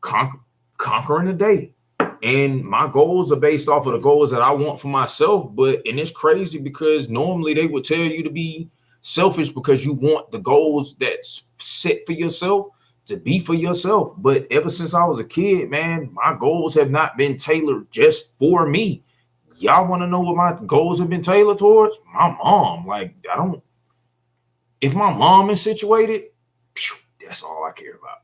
S2: conquering the day. And my goals are based off of the goals that I want for myself. And it's crazy because normally they would tell you to be selfish because you want the goals that's set for yourself to be for yourself. But ever since I was a kid, man, my goals have not been tailored just for me. Y'all want to know what my goals have been tailored towards? My mom. Like, if my mom is situated, that's all I care about.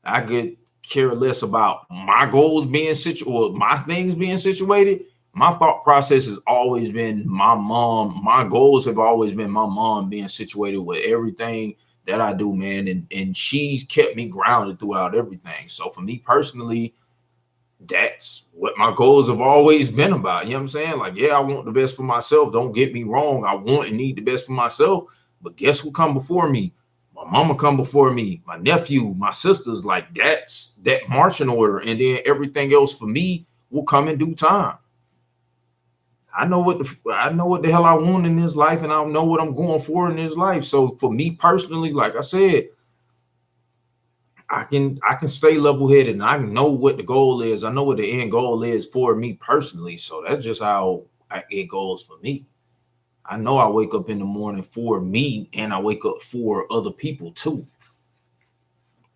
S2: I could care less about my goals being situated or my things being situated. My thought process has always been my mom. My goals have always been my mom being situated with everything that I do, man. And she's kept me grounded throughout everything. So for me personally, that's what my goals have always been about. You know what I'm saying? Like, yeah, I want the best for myself. Don't get me wrong. I want and need the best for myself. But guess who come before me? My mama come before me, my nephew, my sisters. Like, that's that marching order. And then everything else for me will come in due time. I know what the hell I want in this life, and I know what I'm going for in this life. So for me personally, like I said, I can stay level-headed and I know what the goal is. I know what the end goal is for me personally. So that's just how it goes for me. I know I wake up in the morning for me and I wake up for other people too.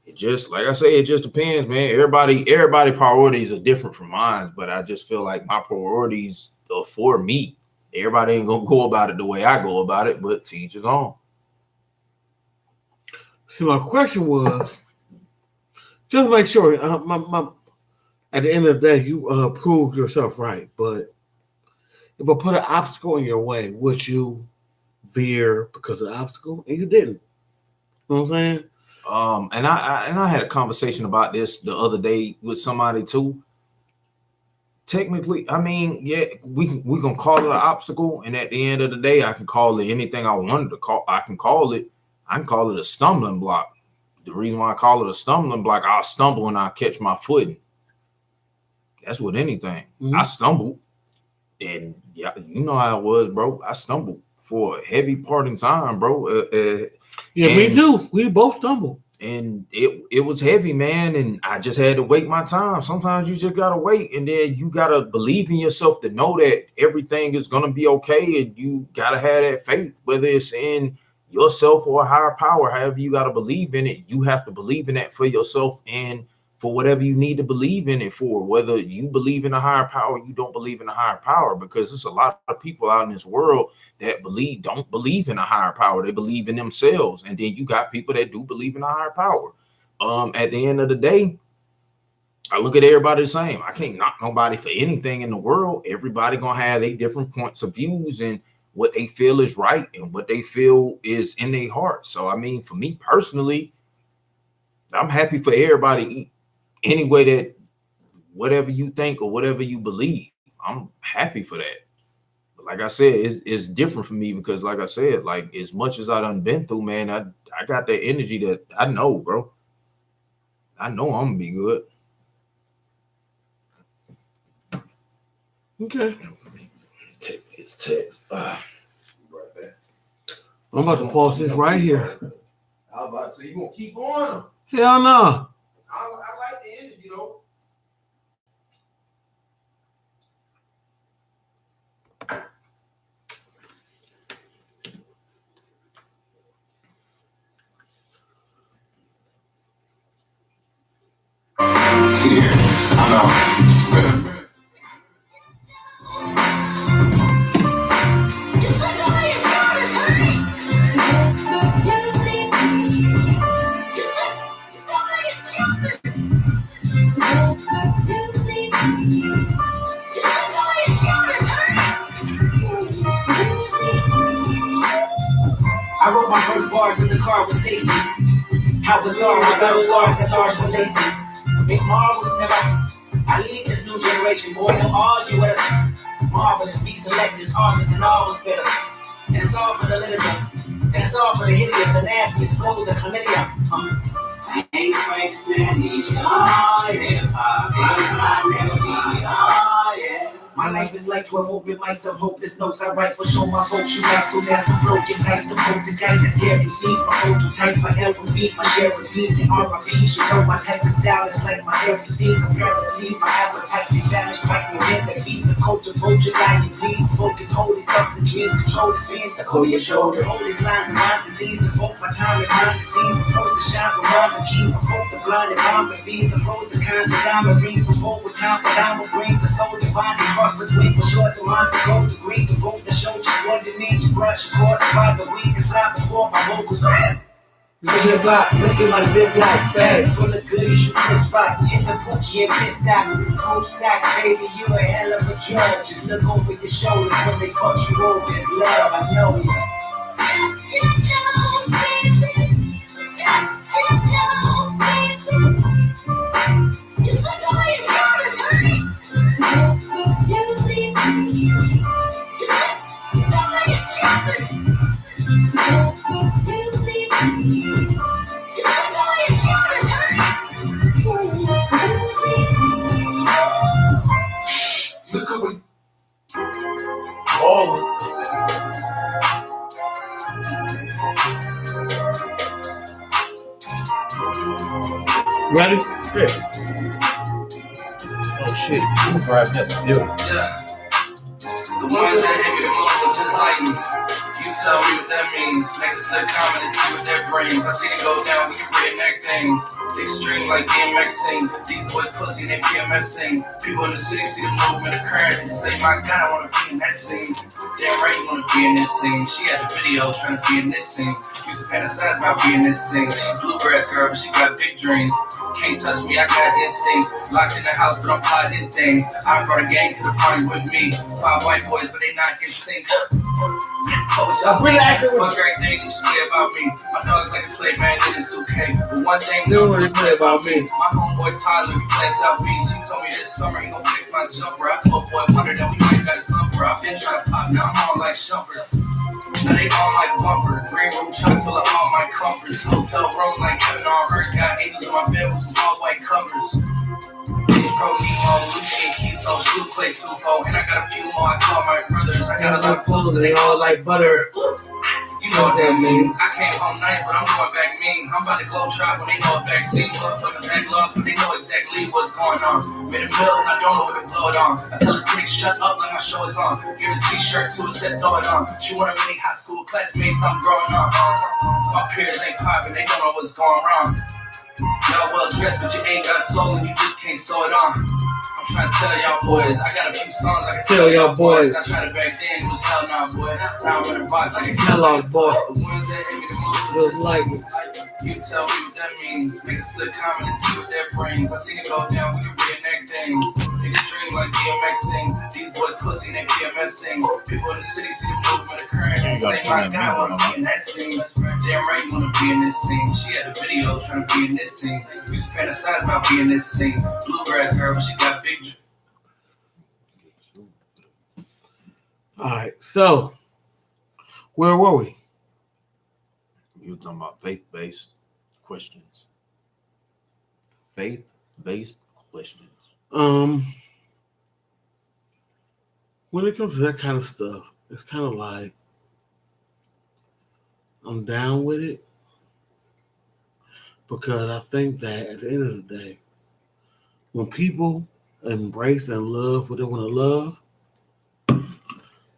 S2: It just, like I say, it just depends, man. Everybody priorities are different from mine, but I just feel like my priorities are for me. Everybody ain't gonna go about it the way I go about it, but to each his own.
S1: See, my question was just make sure at the end of the day you prove yourself right. But if I put an obstacle in your way, would you veer because of the obstacle? And you didn't. You know what I'm saying?
S2: And I had a conversation about this the other day with somebody too. Technically, I mean, yeah, we can call it an obstacle, and at the end of the day, I can call it anything I wanted to call. I can call it a stumbling block. The reason why I call it a stumbling block, I'll stumble and I'll catch my footing. That's with anything. Mm-hmm. I stumbled, and yeah, you know how it was, bro. I stumbled for a heavy part in time, bro.
S1: Yeah, me too. We both stumbled.
S2: And it was heavy, man. And I just had to wait my time. Sometimes you just gotta wait, and then you gotta believe in yourself to know that everything is gonna be okay. And you gotta have that faith, whether it's in yourself or a higher power, however you gotta believe in it. You have to believe in that for yourself and for whatever you need to believe in it for, whether you believe in a higher power, you don't believe in a higher power, because there's a lot of people out in this world that don't believe in a higher power. They believe in themselves. And then you got people that do believe in a higher power. At the end of the day, I look at everybody the same. I can't knock nobody for anything in the world. Everybody gonna have their different points of views and what they feel is right and what they feel is in their heart. So I mean, for me personally, I'm happy for everybody any way that whatever you think or whatever you believe, I'm happy for that. But like I said, it's different for me because, like I said, like as much as I done been through, man, I got that energy that I know, bro. I know I'm gonna be good.
S1: Okay.
S2: It's text. Right there.
S1: I'm about to pause this right here.
S2: I was about to say, you gonna keep on?
S1: Hell no.
S2: I like the energy though.
S3: I know. It's been a minute.
S4: I wrote my first bars in the car with Stacy. How bizarre, my battle stars at large for Lacey. Big Marvel's never. I lead this new generation, boy, don't argue with us. Marvelous, be selectors, artists, and all was better. And it's all for the literature. And it's all for the hideous, the nastiest flow, the chlamydia. I ain't afraid to say amnesia. Oh, yeah. I'll never be. Oh, yeah. My life is like 12 open mics of hopeless notes I write for show my folks you got so that's the flow get nice to quote the guys that scare MCs my prototype for L from beat my share of D's and RIPs you know my type of style is like my everything comparatively my appetites be famished like within the feed the culture vulture lion bleed focus hold these thoughts and dreams control this pain the hold your shoulder hold these lines and lines and these devote my time and behind the scenes opposed to shine around the keys provoke the blind and bomb the fees opposed the kinds of diamond rings provoke with time but I will bring the soul divine between the shorts and lines, the gold, the green, the rope, the show, just what you need to brush, caught by the weed and fly before my vocals. Hip hop, look at my ziploc bag full of goodies, you could spot. Hit the pookie and piss stocks, it's cold stacks, baby, you a hell of a drug. Just look over your shoulders when they fuck you over, it's love, I know ya. Just look over your shoulders, honey.
S1: Ready?
S2: Yeah. Oh shit, you can grab that. Yeah.
S5: The ones that hit me the most are just like me. You tell me what that means. Next to the comment and see what that brings. I see it go down when you redneck things. Extreme like DMX sing. These boys pussy, they PMF sing. People in the city see the movement occurring. They say, my God, I wanna be in that scene. Damn right, you wanna be in this scene. She had the videos trying to be in this scene. Used to fantasize about being this scene. Bluegrass girl, but she got big dreams. Can't touch me, I got instincts. Locked in the house, but I'm plotting things. I brought a gang to the party with me. 5 white boys, but they not in sync. Fuck everything that you say about me. My dog's like a play man in 2K. But one thing don't really play about me. My homeboy Tyler, we play South Beach. He told me this summer he gon' fix my jumper. I told boy Wonder that we might got his number. I've been trying to pop, now I'm all like Shumpert. Now they all like bumper. Green room chuck full of all my comforts. Hotel room like heaven on earth. Got angels in my bed with some all white covers. Pro Nemo, Lucy and Kiso, Blue Clay 2-4, and I got a few more I call my brothers. I got a lot of clothes and they all like butter. You know what that means. I came home nice, but I'm going back mean. I'm about to glow trot when they know a vaccine. Motherfuckers act lost, but they know exactly what's going on. Made a bill and I don't know what to blow it on. I tell the chick, shut up, like my show is on. Give a t-shirt to her, said throw it on. She one of many high school classmates I'm growing on. My peers ain't popping, they don't know what's going wrong. Y'all well dressed, but you ain't got soul and you just can't sew it on. I'm trying to tell y'all boys, I got a few songs I can tell y'all boys. I tried it back then, it was hell nah, boy. Now I'm in the box, I can tell y'all boy. The ones that hit me the most was like it. You tell me what that means. Niggas slip comment and see what that brings. I seen it go down when you reenact things. Niggas dream like DMX sing. These boys pussy, they PMF sing. People in the city see the movement occurring. Say my God, I wanna be in that scene. Damn right, you wanna be in this scene. She had a video trying to be in this scene. Used to fantasize about being in this scene. Bluegrass girl, but she got big.
S1: All right, so where were we?
S2: You were talking about faith-based questions. Faith-based questions.
S1: When it comes to that kind of stuff, it's kind of like I'm down with it because I think that at the end of the day, when people embrace and love what they want to love,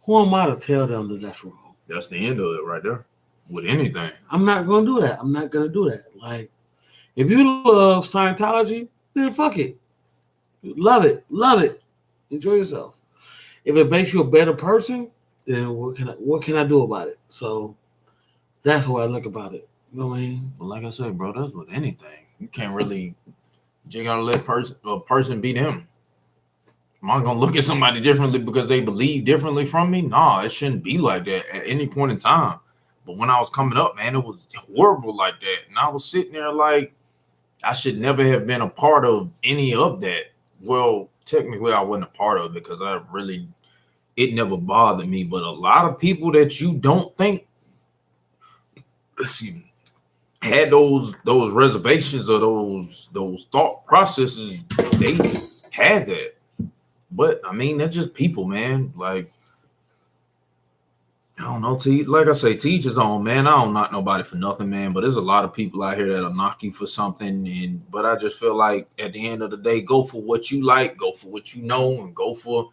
S1: who am I to tell them that that's wrong?
S2: That's the end of it right there. With anything.
S1: I'm not going to do that. I'm not going to do that. Like, if you love Scientology, then fuck it. Love it. Love it. Enjoy yourself. If it makes you a better person, then what can I do about it? So that's the way I look about it. You know what I mean?
S2: But like I said, bro, that's with anything. You can't really, you gotta let a person be them. Am I gonna look at somebody differently because they believe differently from me? Nah, it shouldn't be like that at any point in time. But when I was coming up, man, it was horrible like that. And I was sitting there like, I should never have been a part of any of that. Well, technically, I wasn't a part of it because it never bothered me. But a lot of people that you don't think, had those reservations or those thought processes, they had that. But I mean, they're just people, man. Like, I don't know. Like I say, to each his own, man. I don't knock nobody for nothing, man. But there's a lot of people out here that'll knock you for something. But I just feel like at the end of the day, go for what you like, go for what you know, and go for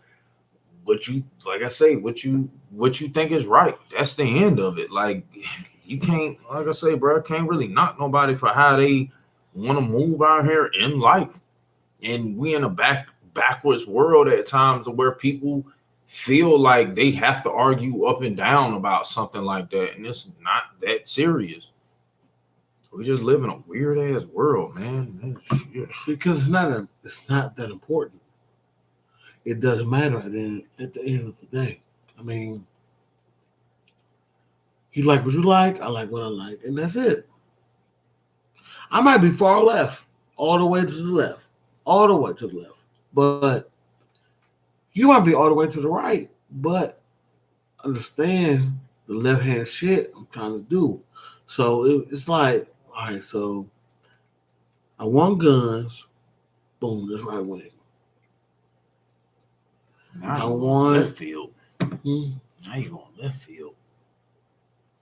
S2: what you, like I say, what you think is right. That's the end of it. Like, you can't, like I say, bro, can't really knock nobody for how they want to move out here in life. And we in a backwards world at times where people feel like they have to argue up and down about something like that, and it's not that serious. We just live in a weird ass world, man.
S1: Because it's not that important. It doesn't matter at the end of the day. I mean, you like what you like, I like what I like, and that's it. I might be far left, all the way to the left, but you might be all the way to the right, but understand the left-hand shit I'm trying to do. So it's like, all right, so I want guns, boom, that's right way.
S2: Now I want left field. Now you on left field.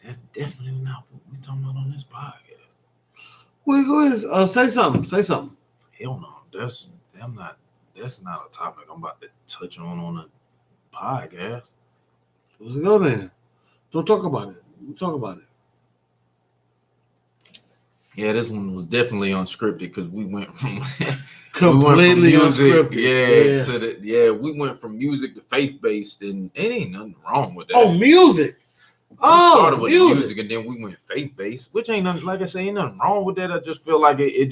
S2: That's definitely not what we're talking about on this podcast.
S1: Well, go ahead, say something.
S2: Hell no, that's not a topic I'm about to touch on a podcast.
S1: Let's go then. Don't talk about it. We'll talk about it.
S2: Yeah, this one was definitely unscripted because we went from
S1: completely
S2: unscripted. We went from music to faith-based, and it ain't nothing wrong with that.
S1: Oh, music.
S2: We started with music, and then we went faith-based, which ain't nothing, like I say, ain't nothing wrong with that. I just feel like it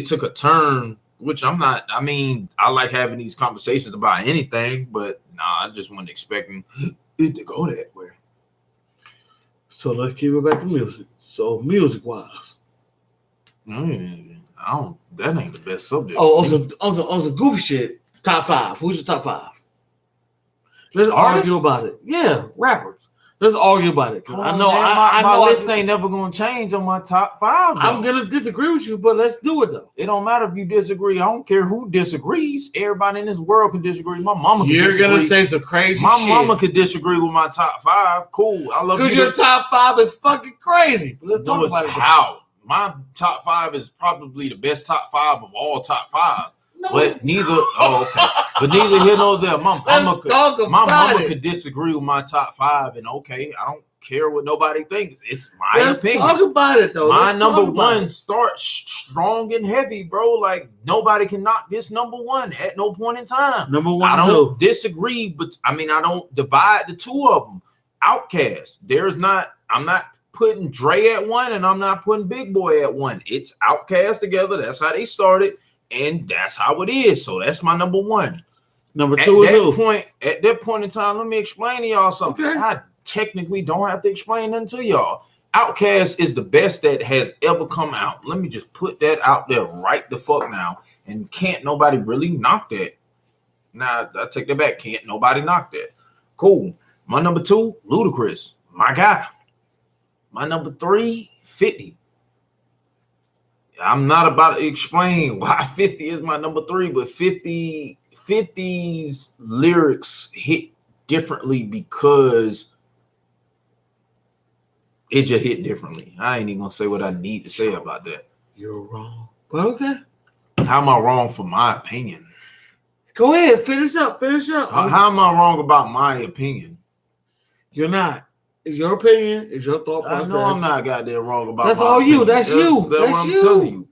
S2: took a turn, which I'm not, I mean, I like having these conversations about anything, but nah, I just wasn't expecting it to go that way.
S1: So let's keep it back to music. So music-wise.
S2: That ain't the best subject.
S1: On some goofy shit, top 5. Who's your top 5? Let's argue about it. Yeah, rappers. Let's argue about it. 'Cause
S2: Come
S1: I
S2: on,
S1: know
S2: man,
S1: I
S2: my
S1: know
S2: list ain't never gonna change on my top 5.
S1: I'm gonna disagree with you, but let's do it though.
S2: It don't matter if you disagree. I don't care who disagrees. Everybody in this world can disagree. My mama can
S1: You're
S2: disagree.
S1: gonna say some crazy
S2: My
S1: shit.
S2: mama could disagree with my top 5. Cool. I love you.
S1: Because your top 5 is fucking crazy. Let's talk about it.
S2: How? My top 5 is probably the best top 5 of all top 5.
S1: No,
S2: But neither. Oh, okay. But neither here nor there. My mama could disagree with my top 5, and okay, I don't care what nobody thinks. It's my opinion.
S1: Talk about it though.
S2: My number 1 starts strong and heavy, bro. Like nobody can knock this number 1 at no point in time.
S1: Number 1,
S2: I don't disagree, but I mean I don't divide the two of them. Outkast. I'm not putting Dre at 1, and I'm not putting Big Boy at 1. It's Outkast together. That's how they started, and that's how it is. So that's my number 1.
S1: Number 2
S2: At that point in time, let me explain to y'all something.
S1: Okay.
S2: I technically don't have to explain nothing to y'all. Outkast is the best that has ever come out. Let me just put that out there right the fuck now. And can't nobody really knock that. Nah, I take that back. Can't nobody knock that. Cool. My number 2, Ludacris. My guy. My number 3, 50. I'm not about to explain why 50 is my number 3, but 50's lyrics hit differently because it just hit differently. I ain't even gonna say what I need to say about that.
S1: You're wrong. But okay.
S2: How am I wrong for my opinion?
S1: Go ahead, finish up.
S2: How am I wrong about my opinion?
S1: You're not. It's your opinion. It's your thought
S2: I
S1: process.
S2: know I'm not goddamn wrong about
S1: That's
S2: my
S1: all
S2: opinion.
S1: you. That's you.
S2: That's
S1: That's
S2: what I'm
S1: you.
S2: telling you.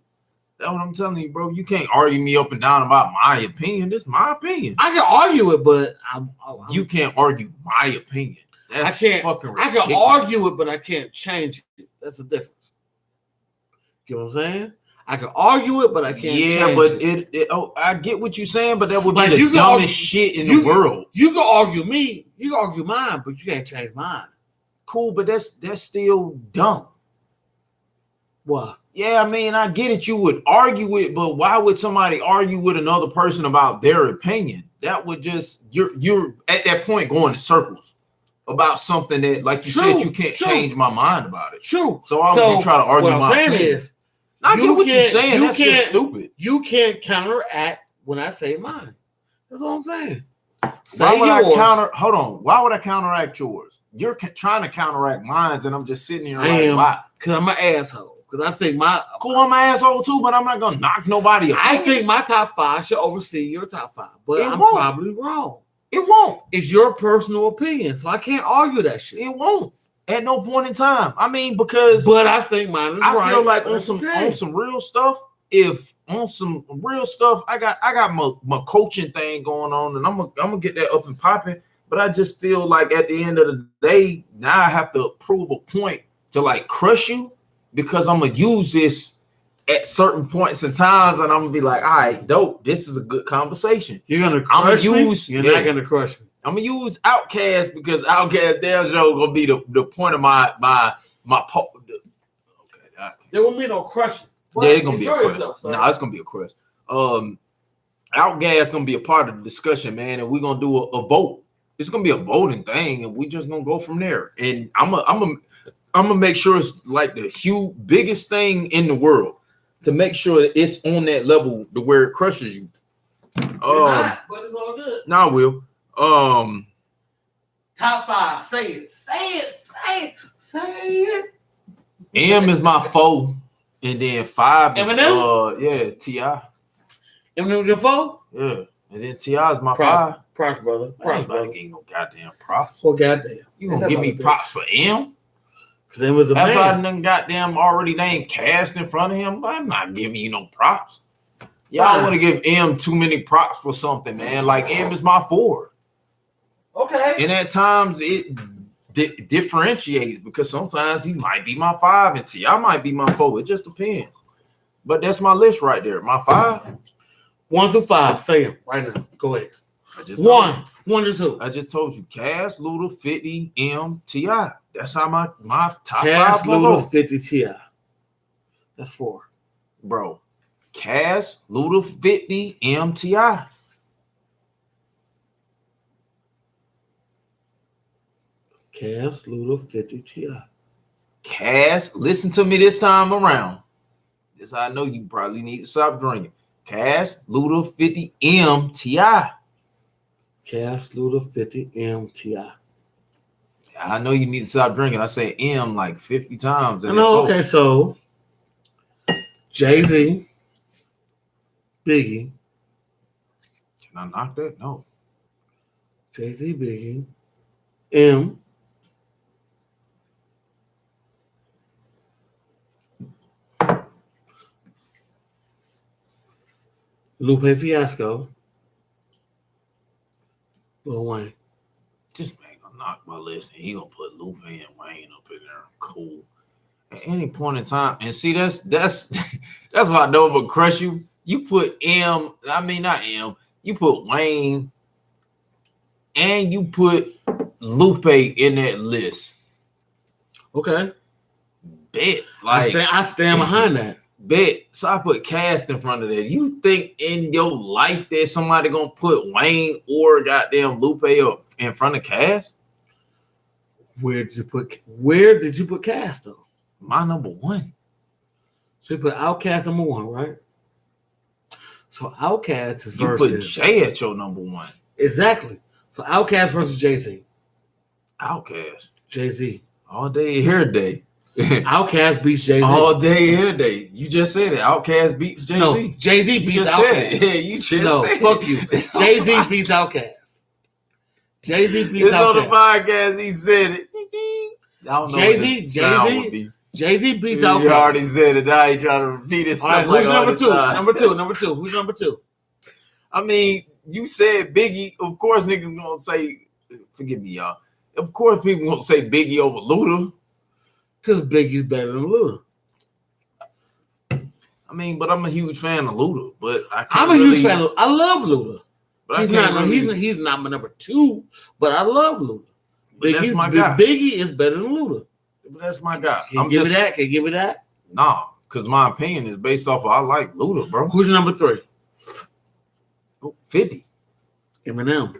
S2: That's what I'm telling you, bro. You can't argue me up and down about my opinion. This is my opinion.
S1: I can argue it, but
S2: You can't argue my opinion. That's
S1: I can't.
S2: fucking
S1: I
S2: ridiculous.
S1: can argue it, but I can't change it. That's the difference. You know what I'm saying? I can argue it, but I can't.
S2: Yeah,
S1: change
S2: but
S1: it.
S2: I get what you're saying, but that would
S1: Like,
S2: be
S1: you
S2: the
S1: can
S2: dumbest
S1: argue-
S2: shit in
S1: you-
S2: the world.
S1: You can argue me. You can argue mine, but you can't change mine.
S2: Cool, but that's still dumb.
S1: What?
S2: Yeah, I mean, I get it. You would argue it, but why would somebody argue with another person about their opinion? That would just you're at that point going in circles about something that, like you said, you can't change my mind about it.
S1: True.
S2: So I would try to argue
S1: what
S2: my
S1: I'm saying
S2: opinion.
S1: is,
S2: I get what you're
S1: can't-
S2: saying.
S1: you
S2: That's just
S1: can't-
S2: stupid.
S1: you can't counteract when I say mine. That's all I'm saying. Say
S2: Why would
S1: yours.
S2: Hold on. Why would I counteract yours? You're trying to counteract mine, and I'm just sitting here
S1: I
S2: like,
S1: am.
S2: why?
S1: Because I'm an asshole. Because I think
S2: Cool, I'm an asshole too, but I'm not gonna knock nobody.
S1: I think my top 5 should oversee your top 5, but
S2: It
S1: I'm
S2: won't.
S1: probably wrong.
S2: It won't.
S1: It's your personal opinion, so I can't argue that shit.
S2: It won't. At no point in time. I mean, because
S1: But I think mine is right.
S2: I feel like
S1: but
S2: on
S1: it's
S2: some
S1: okay.
S2: on some real stuff. If on some real stuff, I got my coaching thing going on, and I'm gonna get that up and popping. But I just feel like at the end of the day, now I have to prove a point to like crush you, because I'm gonna use this at certain points in times, and I'm gonna be like, all right, dope, this is a good conversation.
S1: You're gonna
S2: I'ma
S1: crush me.
S2: use-
S1: You're
S2: yeah.
S1: not gonna crush me.
S2: I'm gonna use Outkast because Outkast their show gonna be the point of my okay.
S1: There won't be no crushing.
S2: Yeah, it's gonna be a
S1: Enjoy
S2: crush.
S1: yourself, son.
S2: No, it's gonna be a crush. Outgas gonna be a part of the discussion, man, and we're gonna do a vote. It's gonna be a voting thing, and we just gonna go from there. And I'm gonna make sure it's like the biggest thing in the world to make sure that it's on that level to where it crushes you.
S1: You're not, but it's all good.
S2: Now I will.
S1: Top 5. Say it. Say it. Say it. Say it.
S2: M is my 4, and then 5 is
S1: Eminem?
S2: T.I.
S1: Eminem your 4?
S2: Yeah, and then T.I. is my 5.
S1: Props, brother. Props,
S2: Ain't
S1: brother.
S2: nobody getting no goddamn props.
S1: Well, goddamn.
S2: You gonna give me props for M?
S1: Because it was a
S2: After I
S1: man.
S2: done goddamn already named Cast in front of him, I'm not giving you no props. Y'all
S1: Fine.
S2: want to give M too many props for something, man. Like M is my 4.
S1: Okay.
S2: And at times it differentiates because sometimes he might be my 5 and T.I. might be my 4. It just depends. But that's my list right there. My 5.
S1: 1 through 5. Say them right now. Go ahead.
S2: I just told you.
S1: 1 to 2.
S2: I just told you, Cass, Luda, 50, M, T.I. That's how my top
S1: Cass,
S2: 5
S1: Luda,
S2: go.
S1: 50, T.I. That's 4.
S2: Bro. Cass, Luda, 50, M, T.I.
S1: Cass, Luda, 50 T.I.
S2: Cass, listen to me this time around. This I know you probably need to stop drinking. Cass, Luda, 50 M T.I.
S1: Cass, Luda, 50 M T.I.
S2: I know you need to stop drinking. I say M like 50 times.
S1: I know. Okay, so Jay-Z, Biggie.
S2: Can I knock that? No.
S1: Jay-Z, Biggie, M. Lupe Fiasco. Lil Wayne.
S2: This man gonna knock my list and he gonna put Lupe and Wayne up in there. Cool. At any point in time, and see that's that's why I know I'm gonna crush you. You put M, I mean not M, you put Wayne and you put Lupe in that list.
S1: Okay.
S2: Bet. Like
S1: I stand behind that.
S2: Bet. So I put Cass in front of that. You think in your life that somebody gonna put Wayne or goddamn Lupe up in front of Cass?
S1: Where did you put Cass though?
S2: My number one.
S1: So you put Outkast number one, right? So Outkast is
S2: You
S1: versus
S2: put Jay at your number one.
S1: Exactly. So Outkast versus Jay-Z.
S2: Outkast.
S1: Jay-Z.
S2: All day, every day.
S1: Outkast beats Jay-Z.
S2: All day, every day. You just said it. Outkast beats Jay-Z.
S1: No, Jay-Z
S2: You
S1: beats
S2: just said
S1: Outkast.
S2: it. Yeah, you just
S1: No,
S2: said
S1: fuck
S2: it.
S1: you. Jay-Z beats Outkast. Jay-Z beats
S2: It's on the
S1: Outkast.
S2: podcast. He said it. I don't know
S1: Jay-Z,
S2: what this sound would be.
S1: Jay-Z beats
S2: You
S1: Outkast.
S2: already said it. Now you trying to repeat it.
S1: All right,
S2: like
S1: who's
S2: all
S1: number
S2: the
S1: two?
S2: time.
S1: Number two. Who's number two?
S2: I mean, you said Biggie. Of course, niggas gonna say, forgive me, y'all. Of course, people gonna say Biggie over Luda.
S1: Because Biggie's better than Luda.
S2: I mean, but I'm a huge fan of Luda. But I can't
S1: I'm a huge fan of. I love Luda.
S2: But
S1: He's not my number two, but I love Luda.
S2: But that's my guy.
S1: Biggie is better than Luda.
S2: But that's my guy.
S1: Can you give me that?
S2: Nah, because my opinion is based off of I like Luda, bro.
S1: Who's your number three?
S2: 50.
S1: Eminem.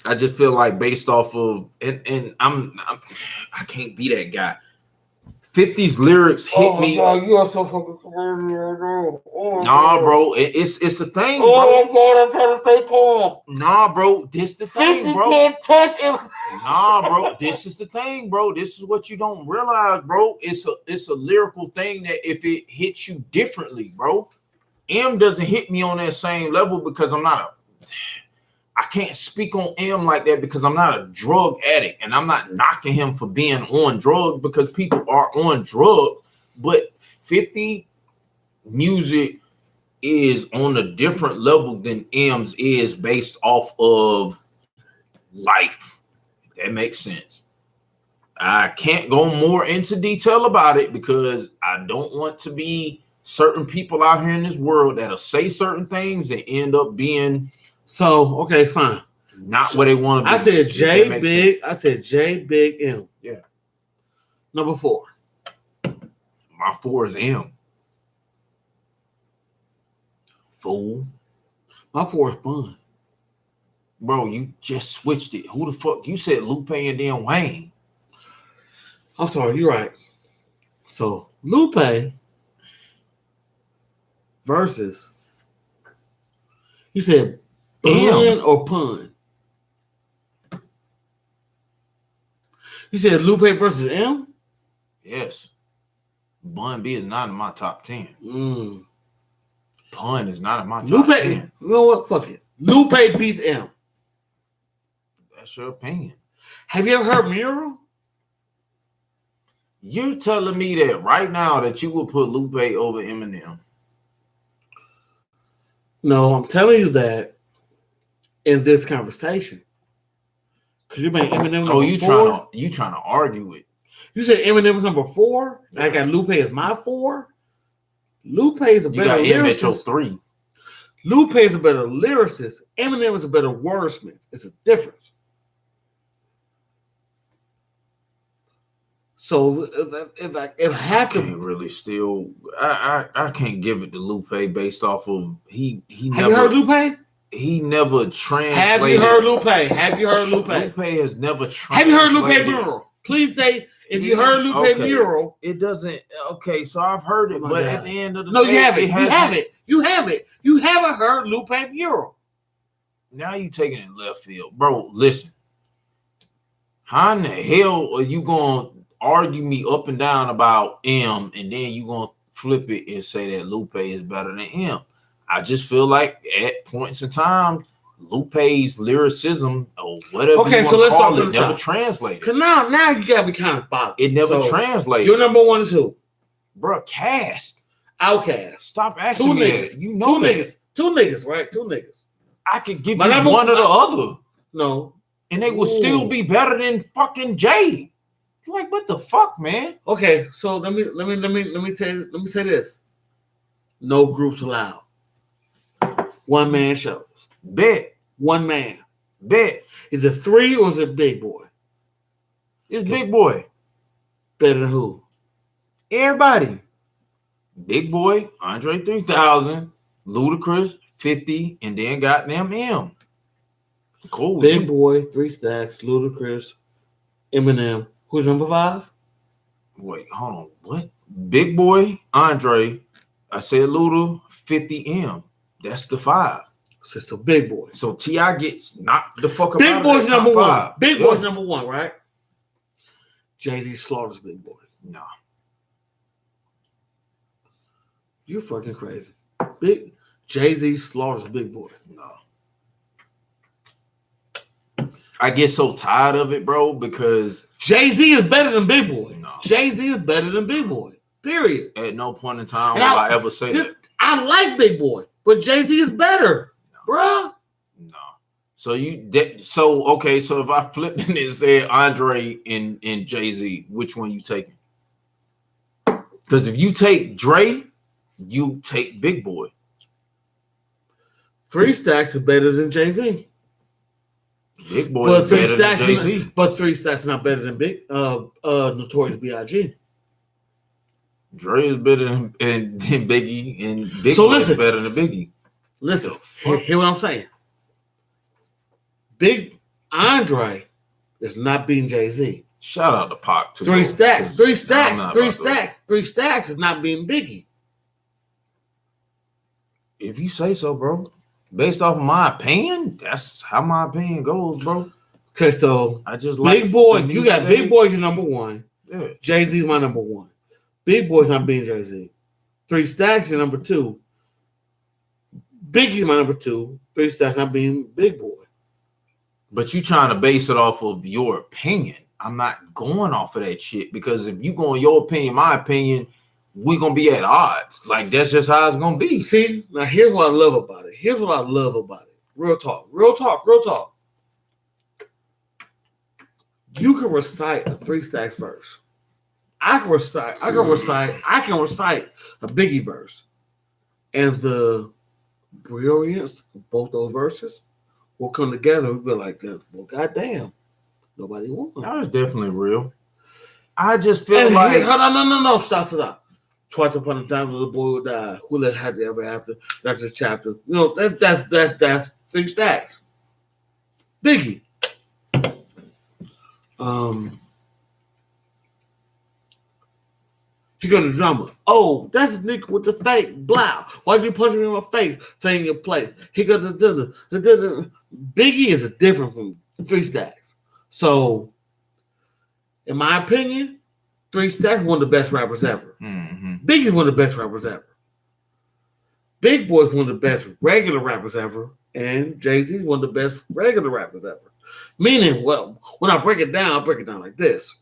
S2: I just feel like based off of and I can't be that guy. 50's lyrics hit me.
S1: God, you are so fucking crazy.
S2: Nah, bro, it's the thing, bro.
S1: Oh my God, I'm trying to stay calm.
S2: Nah, bro, this the thing,
S1: 50
S2: bro.
S1: can't touch him.
S2: Nah, bro, this is the thing, bro. This is what you don't realize, bro. It's a lyrical thing that if it hits you differently, bro. M doesn't hit me on that same level because I can't speak on M like that because I'm not a drug addict and I'm not knocking him for being on drugs because people are on drugs. But 50 music is on a different level than M's is based off of life. If that makes sense. I can't go more into detail about it because I don't want to be certain people out here in this world that'll say certain things and end up being
S1: So, okay, fine.
S2: not what they want to be.
S1: I said
S2: If
S1: J
S2: that makes
S1: Big.
S2: sense.
S1: I said J Big M.
S2: Yeah.
S1: Number four.
S2: My 4 is M. Fool.
S1: My four is Bun.
S2: Bro, you just switched it. Who the fuck? You said Lupe and then Wayne.
S1: I'm sorry, you're right. So Lupe versus you said Bun or Pun? You said Lupe versus M?
S2: Yes. Bun B is not in my top 10.
S1: Mm.
S2: Pun is not in my top
S1: Lupe,
S2: 10.
S1: you know what? Fuck it. Lupe beats M.
S2: That's your opinion.
S1: Have you ever heard Mural?
S2: You're telling me that right now that you would put Lupe over Eminem.
S1: No, I'm telling you that in this conversation. Because you made Eminem number
S2: Oh, you
S1: four.
S2: trying to argue it.
S1: You said Eminem's number four.
S2: Yeah.
S1: I got Lupe as my four. Lupe is a
S2: You
S1: better
S2: got him at your
S1: lyricist.
S2: 3.
S1: Lupe is a better lyricist. Eminem is a better wordsmith. It's a difference. So if I
S2: I
S1: have
S2: can't
S1: to,
S2: really still. I can't give it to Lupe based off of he
S1: have
S2: never.
S1: you heard Lupe?
S2: he never translated.
S1: Have you heard Lupe? Have you heard Lupe?
S2: Lupe has never translated.
S1: Have you heard Lupe Mural? Please say if you heard Lupe
S2: Okay.
S1: Mural.
S2: It doesn't. Okay, so I've heard it,
S1: Oh my
S2: but
S1: God.
S2: at the end of the
S1: No,
S2: day,
S1: you haven't.
S2: it
S1: You
S2: hasn't-
S1: haven't. You haven't. You haven't heard Lupe Mural.
S2: Now you taking it left field, bro. Listen, how in the hell are you gonna argue me up and down about M, and then you gonna flip it and say that Lupe is better than M? I just feel like at points in time, Lupe's lyricism or whatever
S1: Okay,
S2: you
S1: so
S2: want
S1: let's
S2: to call
S1: start
S2: it
S1: from the
S2: never
S1: top.
S2: translated.
S1: Cause now you gotta be kind of bothered.
S2: It never
S1: So,
S2: translated.
S1: Your number one is who?
S2: Bro, Cast.
S1: Outkast.
S2: Stop
S1: Two
S2: asking me
S1: niggas.
S2: that. You know
S1: Two
S2: that.
S1: niggas. Two niggas, right? Two niggas.
S2: I could give
S1: My
S2: you
S1: number-
S2: one or the other,
S1: No.
S2: and they would
S1: Ooh.
S2: still be better than fucking Jay. Like, what the fuck, man?
S1: Okay, so let me say this. No groups allowed. One man shows.
S2: Bet.
S1: One man.
S2: Bet.
S1: Is it 3 or is it Big Boy?
S2: It's Big Boy.
S1: Better than who?
S2: Everybody. Big Boy, Andre 3000, Ludacris, 50, and then goddamn M. Cool.
S1: Big Boy, 3 Stacks, Ludacris, Eminem. Who's number 5?
S2: Wait, hold on. What? Big Boy, Andre, I said Luda, 50 M. That's the 5.
S1: So Big Boy.
S2: So T.I. gets knocked the fuck out
S1: Big
S2: of
S1: Boy's
S2: that top
S1: number 1.
S2: 5.
S1: Big
S2: Yeah.
S1: Boy's number 1, right? Jay-Z slaughters Big Boy.
S2: No.
S1: You fucking crazy. Big Jay-Z slaughters Big Boy.
S2: No. I get so tired of it, bro, because
S1: Jay-Z is better than Big Boy.
S2: No.
S1: Jay-Z is better than Big Boy. Period.
S2: at no point in time
S1: And
S2: will I ever say that.
S1: I like Big Boy, but Jay-Z is better, bruh.
S2: No. So okay, so if I flipped it and said Andre and Jay-Z, which one you taking? Because if you take Dre, you take Big Boy.
S1: 3 Stacks is better than Jay-Z.
S2: Big Boy
S1: But
S2: is
S1: 3
S2: better than
S1: Stacks
S2: Jay-Z.
S1: but 3 Stacks not better than Notorious B.I.G.
S2: Dre is better than Biggie, and Big
S1: So
S2: Boy is
S1: listen.
S2: better than Biggie.
S1: Listen,
S2: The fuck?
S1: hear what I'm saying. Big Andre is not beating Jay-Z.
S2: Shout out to Pac too.
S1: 3
S2: though,
S1: Stacks,
S2: 'cause
S1: 3
S2: I'm
S1: Stacks,
S2: not
S1: 3
S2: about to-
S1: Stacks, 3 Stacks is not beating Biggie.
S2: If you say so, bro. Based off of my opinion, that's how my opinion goes, bro.
S1: Okay, so
S2: I just like
S1: Big Boy,
S2: the
S1: you got
S2: music
S1: Big Boy's your number 1.
S2: Yeah.
S1: Jay-Z's my number 1. Big Boy's not beating Jay-Z. 3 Stacks your number 2. Biggie's my number 2. 3 Stacks not beating Big Boy.
S2: But you trying to base it off of your opinion. I'm not going off of that shit because if you go on your opinion, my opinion, we're gonna be at odds. Like that's just how it's gonna
S1: You
S2: be.
S1: see, now here's what I love about it. Here's what I love about it. Real talk, real talk, real talk. You can recite a 3 Stacks verse. I can recite a Biggie verse. And the brilliance of both those verses will come together and be like, well, goddamn, nobody won.
S2: That is definitely real. I just feel
S1: And
S2: like
S1: hold on, no, stop. Twice upon a time, the boy would die. Who let have to ever after? That's a chapter. You know, that's 3 Stacks. Biggie. He got the drummer. Oh, that's a nigga with the fake blow. Why'd you punch me in my face? Stay in your place. He got the Biggie is different from 3 Stacks. So, in my opinion, 3 Stacks one of the best rappers ever.
S2: Mhm.
S1: Biggie's one of the best rappers ever. Big Boy's one of the best regular rappers ever. And Jay-Z one of the best regular rappers ever. Meaning, well, when I break it down like this.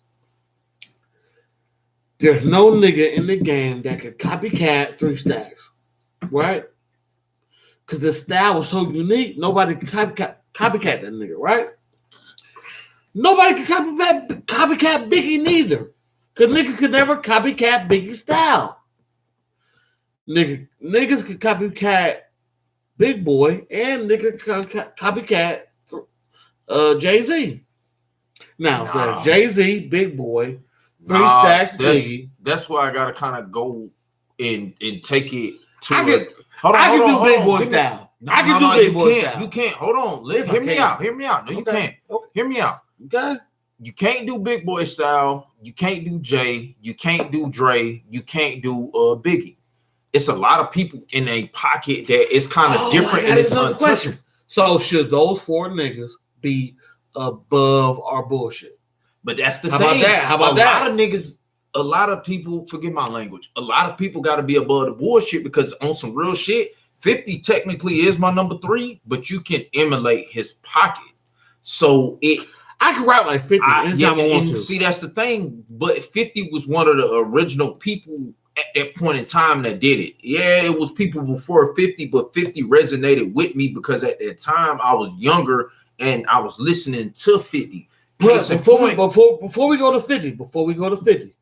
S1: There's no nigga in the game that could copycat 3 Stacks. Right? Because the style was so unique, nobody could copycat that nigga, right? Nobody could copycat Biggie neither. Because niggas could never copycat Biggie's style. Niggas could copycat Big Boy and niggas could copycat Jay-Z. Now, so Jay-Z, Big Boy, 3 Stacks, Biggie.
S2: That's why I gotta kind of go and take it to
S1: I can do
S2: hold
S1: Big
S2: on.
S1: Boy
S2: Give me-
S1: style. I can do big boy
S2: you can't.
S1: style.
S2: You can't. Hold on.
S1: Yes, I
S2: Hear me
S1: can.
S2: out. Hear me out. No, you
S1: Okay.
S2: can't.
S1: Okay.
S2: Hear me out.
S1: Okay.
S2: You can't do big boy style. You can't do Jay. You can't do Dre. You can't do Biggie. It's a lot of people in a pocket that is kind of different and it's
S1: another
S2: untouchable.
S1: question. So should those 4 niggas be above our bullshit?
S2: But that's the
S1: How
S2: thing.
S1: about that? How about
S2: a
S1: that?
S2: lot of niggas, a lot of people, forget my language. A lot of people got to be above the bullshit because on some real shit, 50 technically is my number 3, but you can emulate his pocket. So
S1: I can rap like 50 anytime I want to.
S2: See, that's the thing. But 50 was one of the original people at that point in time that did it. Yeah, it was people before 50, but 50 resonated with me because at that time I was younger and I was listening to 50.
S1: But before we go to 50,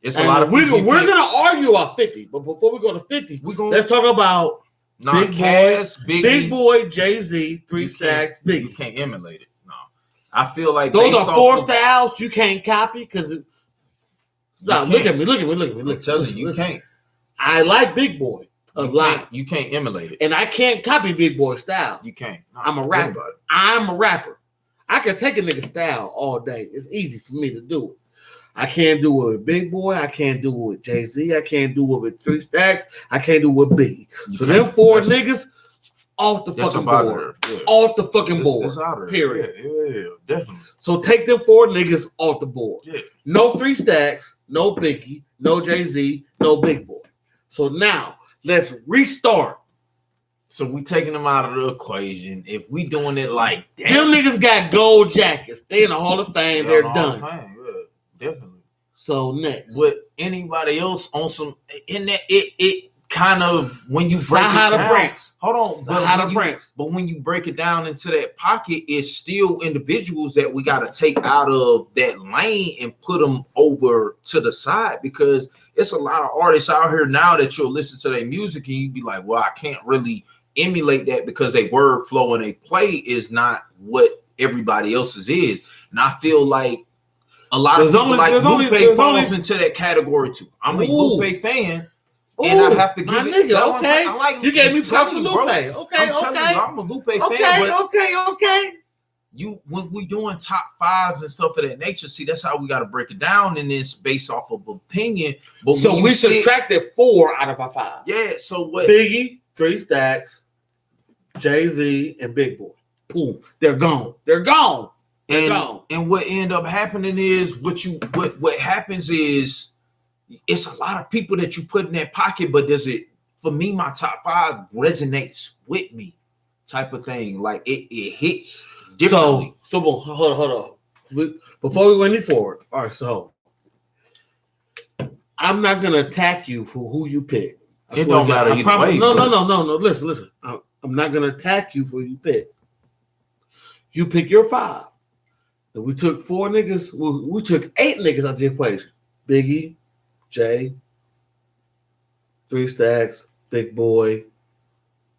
S2: it's a lot of
S1: we're
S2: people
S1: gonna argue about 50, but before we go to 50, let's talk about Big
S2: Cass,
S1: Big Boy, Jay-Z, 3 Stacks, Biggie.
S2: You can't emulate it. No, I feel like
S1: those are 4 styles you can't copy because. No, look at me.
S2: I'm telling you, you can't.
S1: I like Big Boy a lot.
S2: You can't emulate it,
S1: and I can't copy Big Boy style.
S2: You can't. No,
S1: I'm a rapper. I'm a rapper. I can take a nigga style all day. It's easy for me to do it. I can't do it with Big Boy. I can't do it with Jay-Z. I can't do it with 3 Stacks. I can't do it with Biggie. So them 4 niggas off the fucking board. Yeah. Off the fucking board.
S2: It's out of
S1: period.
S2: Yeah, definitely.
S1: So take them 4 niggas off the board.
S2: Yeah.
S1: No 3 Stacks, no Biggie, no Jay-Z, no Big Boy. So now let's restart.
S2: So we taking them out of the equation. If we doing it like that,
S1: them niggas got gold jackets. They in the Hall of Fame. They're done.
S2: Yeah, definitely.
S1: So next,
S2: but anybody else on some in that it kind of when you break it down.
S1: Prince.
S2: Hold on, but when you break it down into that pocket, it's still individuals that we got to take out of that lane and put them over to the side because it's a lot of artists out here now that you'll listen to their music and you be like, well, I can't really emulate that because they word flow and they play is not what everybody else's is. And I feel like a lot of people like Lupe falls into that category too. I'm a Lupe fan. And I have to give it.
S1: Nigga, okay.
S2: I like
S1: you gave me props for Lupe.
S2: Okay. I'm a Lupe fan.
S1: Okay.
S2: You when we doing top 5s and stuff of that nature, see that's how we got to break it down, and it's based off of opinion. But
S1: so we subtracted 4 out of our 5.
S2: Yeah. So what?
S1: Biggie, 3 Stacks, Jay-Z, and Big Boy. Boom. They're gone.
S2: And what end up happening is what happens is it's a lot of people that you put in that pocket, but does it for me? My top 5 resonates with me, type of thing. Like it hits differently.
S1: So hold on. Before we go any forward, all right. So I'm not gonna attack you for who you pick.
S2: It don't matter either way.
S1: No. Listen. I'm not gonna attack you for who you pick. You pick your 5. And we took 4 niggas. We took 8 niggas out of the equation. Biggie, Jay, 3 Stacks, Big Boy.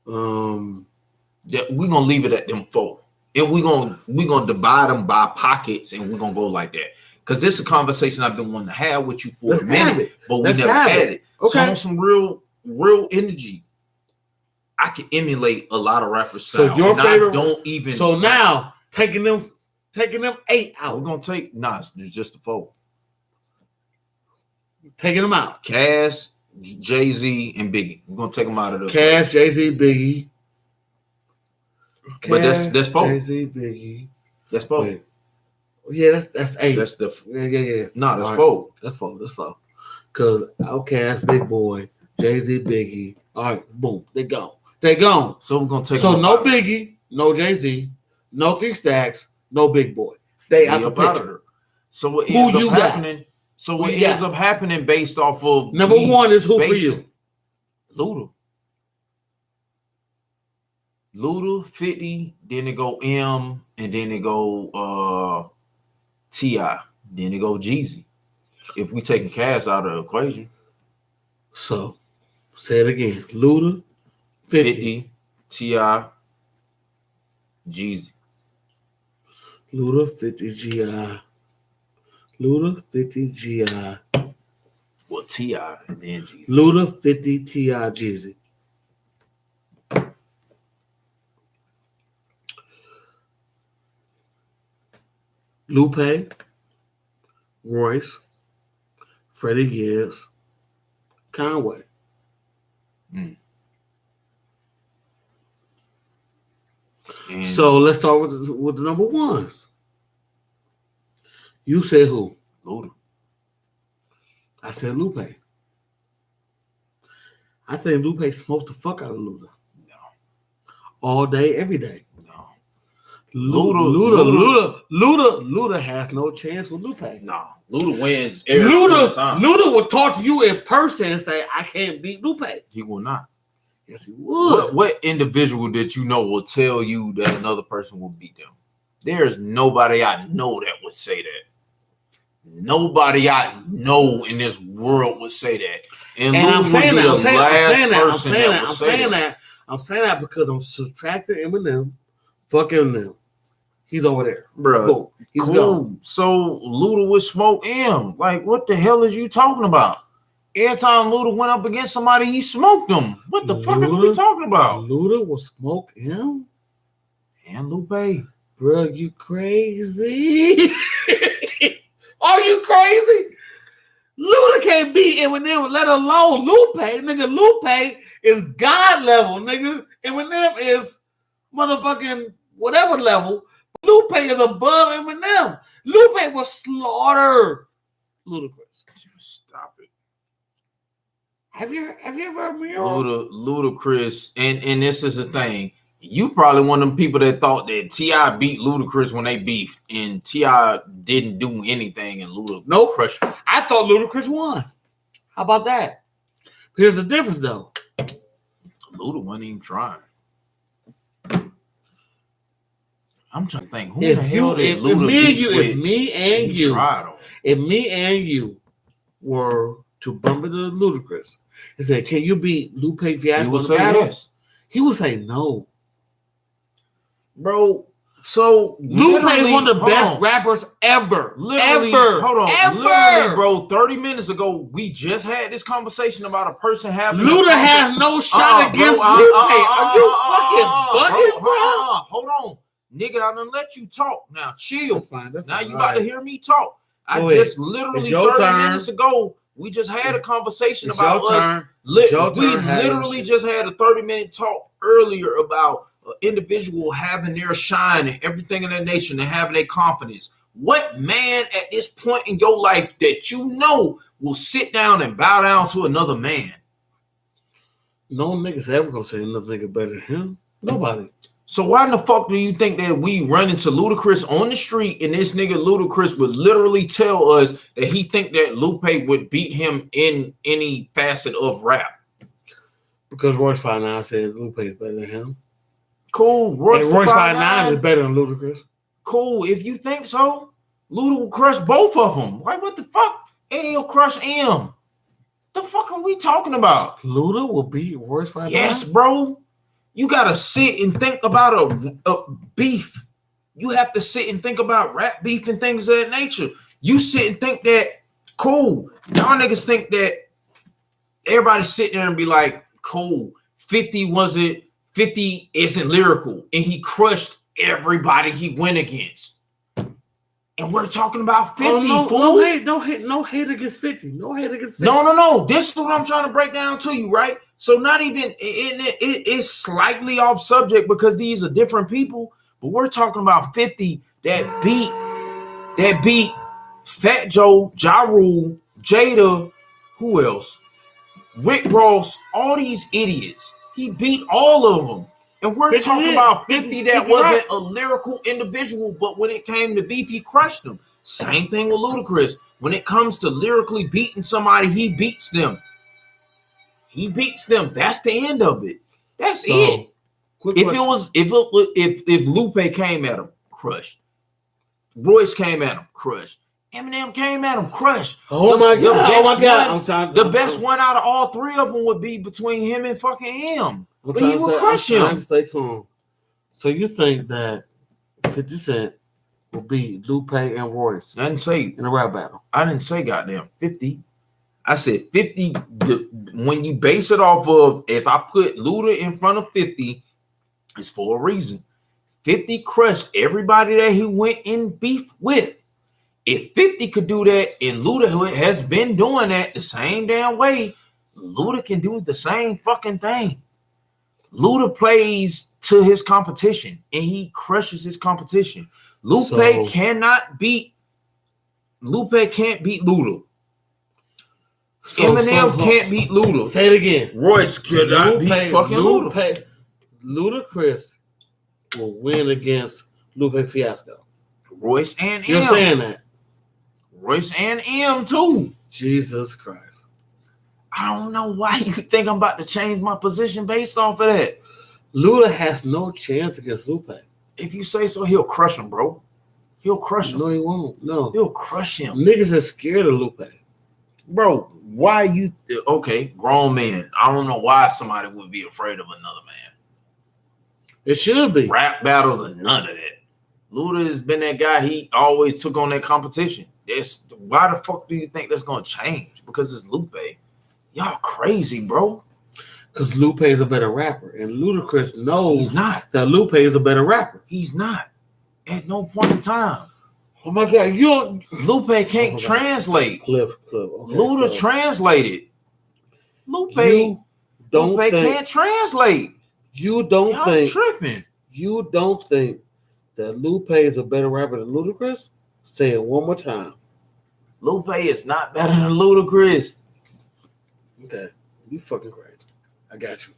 S2: Yeah, we're gonna leave it at them 4. And we're gonna divide them by pockets and we're gonna go like that. Because this is a conversation I've been wanting to have with you for a minute, but we never had it. Okay. So on some real energy, I can emulate a lot of rappers.
S1: So your favorite
S2: don't even.
S1: So now taking them 8 out.
S2: We're gonna take it's just the 4.
S1: Taking them out.
S2: Cass, Jay-Z, and Biggie. We're gonna take them out of the
S1: Cass, Jay-Z, Biggie.
S2: But that's 4.
S1: Jay-Z, Biggie.
S2: That's 4.
S1: Wait. Yeah, that's 8.
S2: That's the
S1: yeah.
S2: No, that's 4.
S1: That's 4. Cause Outkast, Big Boy, Jay-Z, Biggie. All right, boom. They gone.
S2: So we're gonna take.
S1: So no Biggie, no Jay-Z, no 3 Stacks, no Big Boy. They out the picture.
S2: So what ends up happening? So what ends up happening based off of
S1: number 1 is who for you?
S2: Luda, 50, then they go M, and then they go T.I., then they go Jeezy. If we taking Cass out of the equation.
S1: So say it again. Luda,
S2: 50, T.I., Jeezy.
S1: Luda, 50, G.I. Luda, 50, G.I.
S2: Well, T.I. and then Jeezy.
S1: Luda, 50, T.I., Jeezy. Lupe, Royce, Freddie Gibbs, Conway.
S2: And
S1: So let's start with the number ones. You said who?
S2: Luda.
S1: I said Lupe. I think Lupe smoked the fuck out of Luda.
S2: No.
S1: All day, every day.
S2: No.
S1: Luda has no chance with Lupe.
S2: Nah. Luda wins every time.
S1: Luda will talk to you in person and say, I can't beat Lupe.
S2: He will not.
S1: Yes, he would.
S2: What individual that you know will tell you that another person will beat them? There's nobody I know that would say that. Nobody I know in this world would say that. And
S1: I'm saying that. I'm saying that because I'm subtracting Eminem, fucking Eminem. He's over there,
S2: bro.
S1: Boom. He's
S2: cool.
S1: gone.
S2: So Luda would smoke him. Like, what the hell is you talking about? Every time Luda went up against somebody, he smoked them. What the fuck is we talking about?
S1: Luda will smoke him
S2: and Lupe,
S1: bro. You crazy? Are you crazy? Luda can't beat Eminem, let alone Lupe. Nigga, Lupe is God level, nigga. Eminem is motherfucking whatever level. Lupe is above Eminem. Lupe will slaughter Ludacris.
S2: Stop it.
S1: Have you ever heard me?
S2: Ludacris, and this is the thing. You probably one of them people that thought that T.I. beat Ludacris when they beefed, and T.I. didn't do anything, and Luda crushed him.
S1: I thought Ludacris won. How about that? Here's the difference, though.
S2: Luda wasn't even trying. I'm trying to think. Who the hell did Luda beef with?
S1: If me and you were to bump into Ludacris and say, "Can you beat Lupe Fiasco?"
S2: He would say yes.
S1: He would say no.
S2: Bro, so
S1: Lupe is one of the best rappers ever.
S2: Literally, hold on.
S1: Ever.
S2: Literally, bro, 30 minutes ago, we just had this conversation about a person having
S1: Luda has no shot against Lupe. Are you fucking bugging, bro?
S2: Hold on. Nigga, I done let you talk. Now, chill.
S1: That's fine.
S2: Now you about to hear me talk. I just literally 30 minutes ago, we just had a conversation about us. We literally just had a 30-minute talk earlier about an individual having their shine and everything in their nation and having their confidence. What man at this point in your life that you know will sit down and bow down to another man?
S1: No niggas ever gonna say another nigga better than him. Nobody.
S2: So why in the fuck do you think that we run into Ludacris on the street and this nigga Ludacris would literally tell us that he think that Lupe would beat him in any facet of rap?
S1: Because Royce 5'9" said Lupe is better than him.
S2: Cool.
S1: Royce 5'9" is better than Ludacris.
S2: Cool. If you think so, Luda will crush both of them. Like, what the fuck? And he'll crush M. The fuck are we talking about?
S1: Luda will beat Royce 5'9"?
S2: Yes, bro. You gotta sit and think about a beef. You have to sit and think about rap beef and things of that nature. You sit and think that, cool. Y'all niggas think that everybody sit there and be like, cool, 50 isn't lyrical. And he crushed everybody he went against. And we're talking about 50, fool.
S1: No hate against 50. No hate against 50.
S2: No. This is what I'm trying to break down to you, right? So not even it's slightly off subject because these are different people, but we're talking about 50 that beat Fat Joe, Ja Rule, Jada, who else? Rick Ross, all these idiots. He beat all of them. And we're talking about 50 that wasn't a lyrical individual, but when it came to beef, he crushed them. Same thing with Ludacris. When it comes to lyrically beating somebody, he beats them. He beats them. That's the end of it. That's it. If Lupe came at him, crushed. Royce came at him, crushed. Eminem came at him, crushed.
S1: Oh my god!
S2: The best one out of all three of them would be between him and fucking him. But he would crush him.
S1: I'm trying to stay calm. So you think that 50 Cent will beat Lupe and Royce?
S2: I didn't say
S1: in a rap battle.
S2: I didn't say goddamn 50. I said 50. When you base it off of, if I put Luda in front of 50, it's for a reason. 50 crushed everybody that he went in beef with. If 50 could do that, and Luda has been doing that the same damn way, Luda can do the same fucking thing. Luda plays to his competition, and he crushes his competition. Lupe can't beat Luda. Eminem can't beat Luda.
S1: Say it again.
S2: Royce cannot beat fucking Luda.
S1: Ludacris will win against Lupe Fiasco.
S2: Royce and M.
S1: You're saying that?
S2: Royce and M too.
S1: Jesus Christ.
S2: I don't know why you think I'm about to change my position based off of that.
S1: Luda has no chance against Lupe.
S2: If you say so, he'll crush him, bro. He'll crush him.
S1: No, he won't. No.
S2: He'll crush him.
S1: Niggas are scared of Lupe.
S2: Bro, why you... Okay, grown man. I don't know why somebody would be afraid of another man.
S1: It should be.
S2: Rap battles and none of that. Luda has been that guy. He always took on that competition. Why the fuck do you think that's going to change? Because it's Lupe. Y'all crazy, bro.
S1: Because Lupe is a better rapper. And Ludacris knows
S2: He's not.
S1: that Lupe is a better rapper.
S2: He's not. At no point in time.
S1: Oh my God.
S2: Lupe can't translate.
S1: Cliff. Okay,
S2: Luda translated. Lupe can't translate.
S1: You don't
S2: Y'all
S1: think
S2: tripping.
S1: You don't think that Lupe is a better rapper than Ludacris? Say it one more time.
S2: Lupe is not better than Ludacris.
S1: Okay. You fucking crazy. I got you.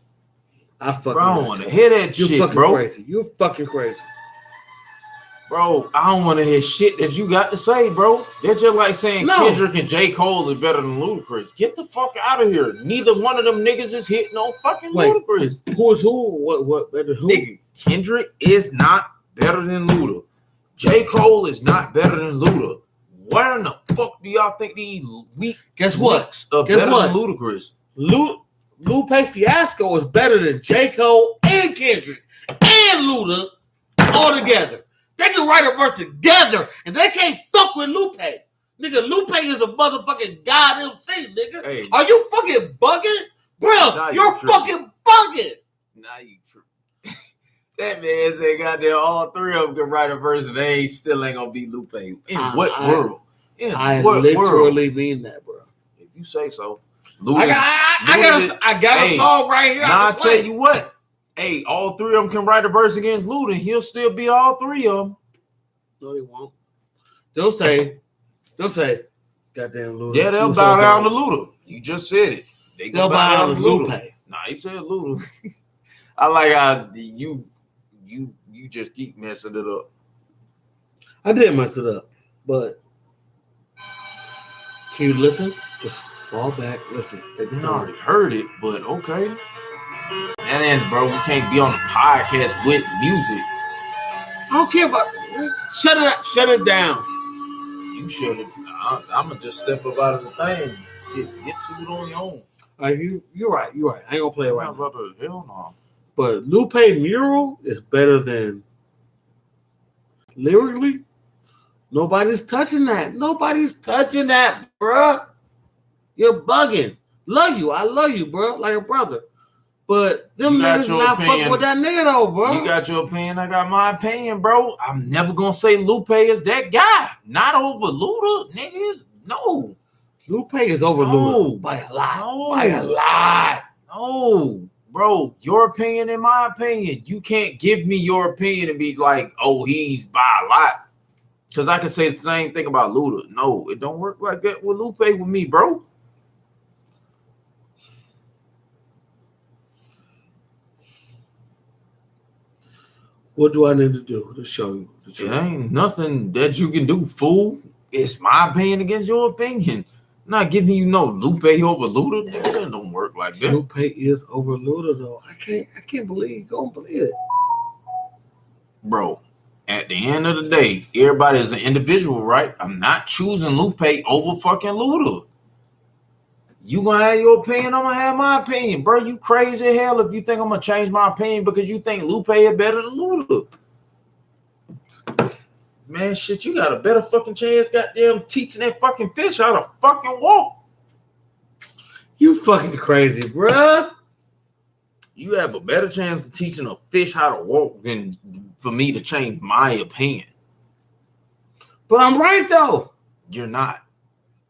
S1: I fucking
S2: Bro, I don't want to hear that
S1: You're
S2: shit,
S1: fucking
S2: bro.
S1: crazy. You're fucking crazy.
S2: Bro, I don't want to hear shit that you got to say, bro. That's just like saying Kendrick and J. Cole is better than Ludacris. Get the fuck out of here. Neither one of them niggas is hitting on fucking Ludacris.
S1: Who is who? What better who?
S2: Nigga, Kendrick is not better than Luda. J. Cole is not better than Luda. Where in the fuck do y'all think these weak
S1: Guess what?
S2: are better than Ludacris?
S1: Lupe Fiasco is better than J. Cole and Kendrick and Luda all together. They can write a verse together and they can't fuck with Lupe. Nigga, Lupe is a motherfucking god MC, nigga.
S2: Hey.
S1: Are you fucking bugging? Bro, you're fucking bugging.
S2: Now you true. That man said goddamn all three of them can write a verse and they still ain't gonna beat Lupe. In what world? In
S1: I
S2: what
S1: literally
S2: world?
S1: mean that, bro.
S2: If you say so.
S1: I got a song right here.
S2: Now I tell you what. Hey, all three of them can write a verse against Luda and he'll still beat all three of them.
S1: No, they won't. They'll say, goddamn Luda.
S2: Yeah, they'll bow down to Luda. You just said it.
S1: They'll bow down to Lupe.
S2: Nah, he said Luda. I like how you just keep messing it up.
S1: I did mess it up, but can you listen? Just fall back, listen. Take your
S2: I
S1: time.
S2: already heard it, but okay. And then, bro, we can't be on the podcast with music.
S1: I don't care about. Shut it down.
S2: You should have. I'm gonna just step up out of the thing. Shit, get sued on your own.
S1: You're right. I ain't gonna play around.
S2: Brother, hell no.
S1: But Lupe Mural is better than lyrically. Nobody's touching that. Nobody's touching that, bruh. You're bugging. Love you. I love you, bro, like a brother. But them niggas not fucking with that nigga though, bro.
S2: You got your opinion. I got my opinion, bro. I'm never gonna say Lupe is that guy. Not over Luda, niggas. No.
S1: Lupe is over Luda by a lot.
S2: No.
S1: By a lot.
S2: No, bro. Your opinion and my opinion. You can't give me your opinion and be like, oh, he's by a lot. Because I can say the same thing about Luda. No, it don't work like that with Lupe with me, bro.
S1: What do I need to do to show you?
S2: It ain't nothing that you can do, fool. It's my opinion against your opinion. I'm not giving you no Lupe over Luda. That don't work like that.
S1: Lupe is over Luda though. I can't believe you don't believe it.
S2: Bro, at the end of the day, everybody is an individual, right? I'm not choosing Lupe over fucking Luda. You gonna have your opinion, I'm gonna have my opinion. Bro, you crazy as hell if you think I'm gonna change my opinion because you think Lupe is better than Luda. Man, shit, you got a better fucking chance goddamn teaching that fucking fish how to fucking walk.
S1: You fucking crazy, bruh.
S2: You have a better chance of teaching a fish how to walk than for me to change my opinion.
S1: But I'm right though.
S2: You're not.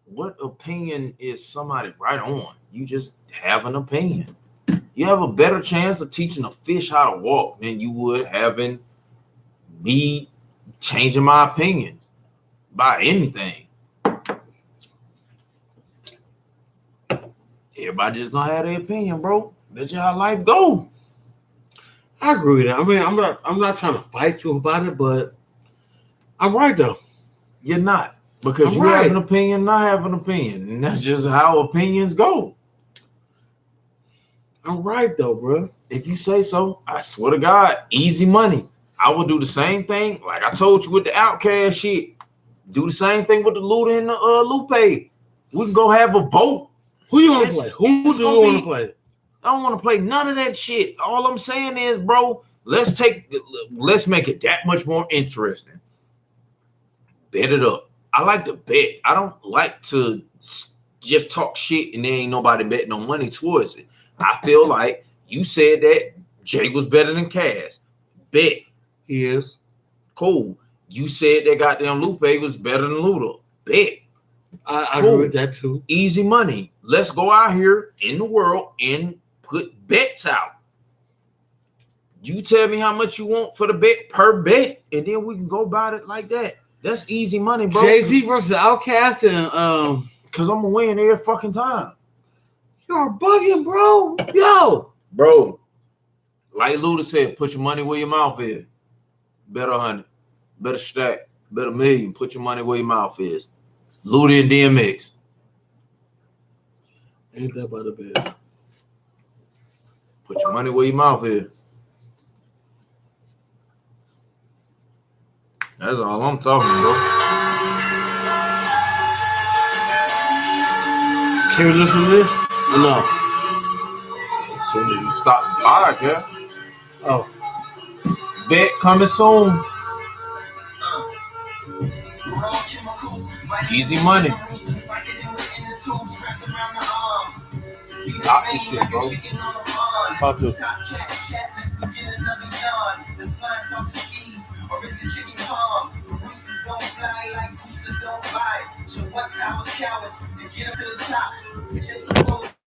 S2: What opinion is somebody right on? You just have an opinion. You have a better chance of teaching a fish how to walk than you would having me changing my opinion by anything. Everybody just gonna have their opinion, bro. That's just how life go.
S1: I agree with that. I mean, I'm not trying to fight you about it, but I'm right though.
S2: You're not. Because you have an opinion, and I have an opinion. And that's just how opinions go.
S1: I'm right though, bro.
S2: If you say so, I swear to God, easy money. I will do the same thing. Like I told you with the Outcast shit. Do the same thing with the Luda and the Lupe. We can go have a vote.
S1: Who you want to play? Who do you want to play?
S2: I don't want to play none of that shit. All I'm saying is, bro, let's make it that much more interesting. Bet it up. I like to bet. I don't like to just talk shit and there ain't nobody betting no money towards it. I feel like you said that Jay was better than Cass. Bet.
S1: He is.
S2: Cool. You said that goddamn Lupe was better than Luda. Bet.
S1: I agree with that too.
S2: Easy money. Let's go out here in the world and put bets out. You tell me how much you want for the bet per bet, and then we can go about it like that. That's easy money, bro.
S1: Jay-Z versus Outkast and
S2: because I'm gonna win every fucking time.
S1: You're bugging, bro. Yo.
S2: Bro, like Luda said, put your money where your mouth is. Bet 100, bet a stack, bet $1 million. Put your money where your mouth is. Luda and DMX.
S1: Ain't that about the best?
S2: Put your money where your mouth is. That's all I'm talking about.
S1: Can we listen to this? Or no.
S2: As soon as you stop the podcast.
S1: Oh.
S2: Bet coming soon. Easy money. Stop this shit, bro.
S1: About to.
S4: So what powers cowards to get up to the top? It's just a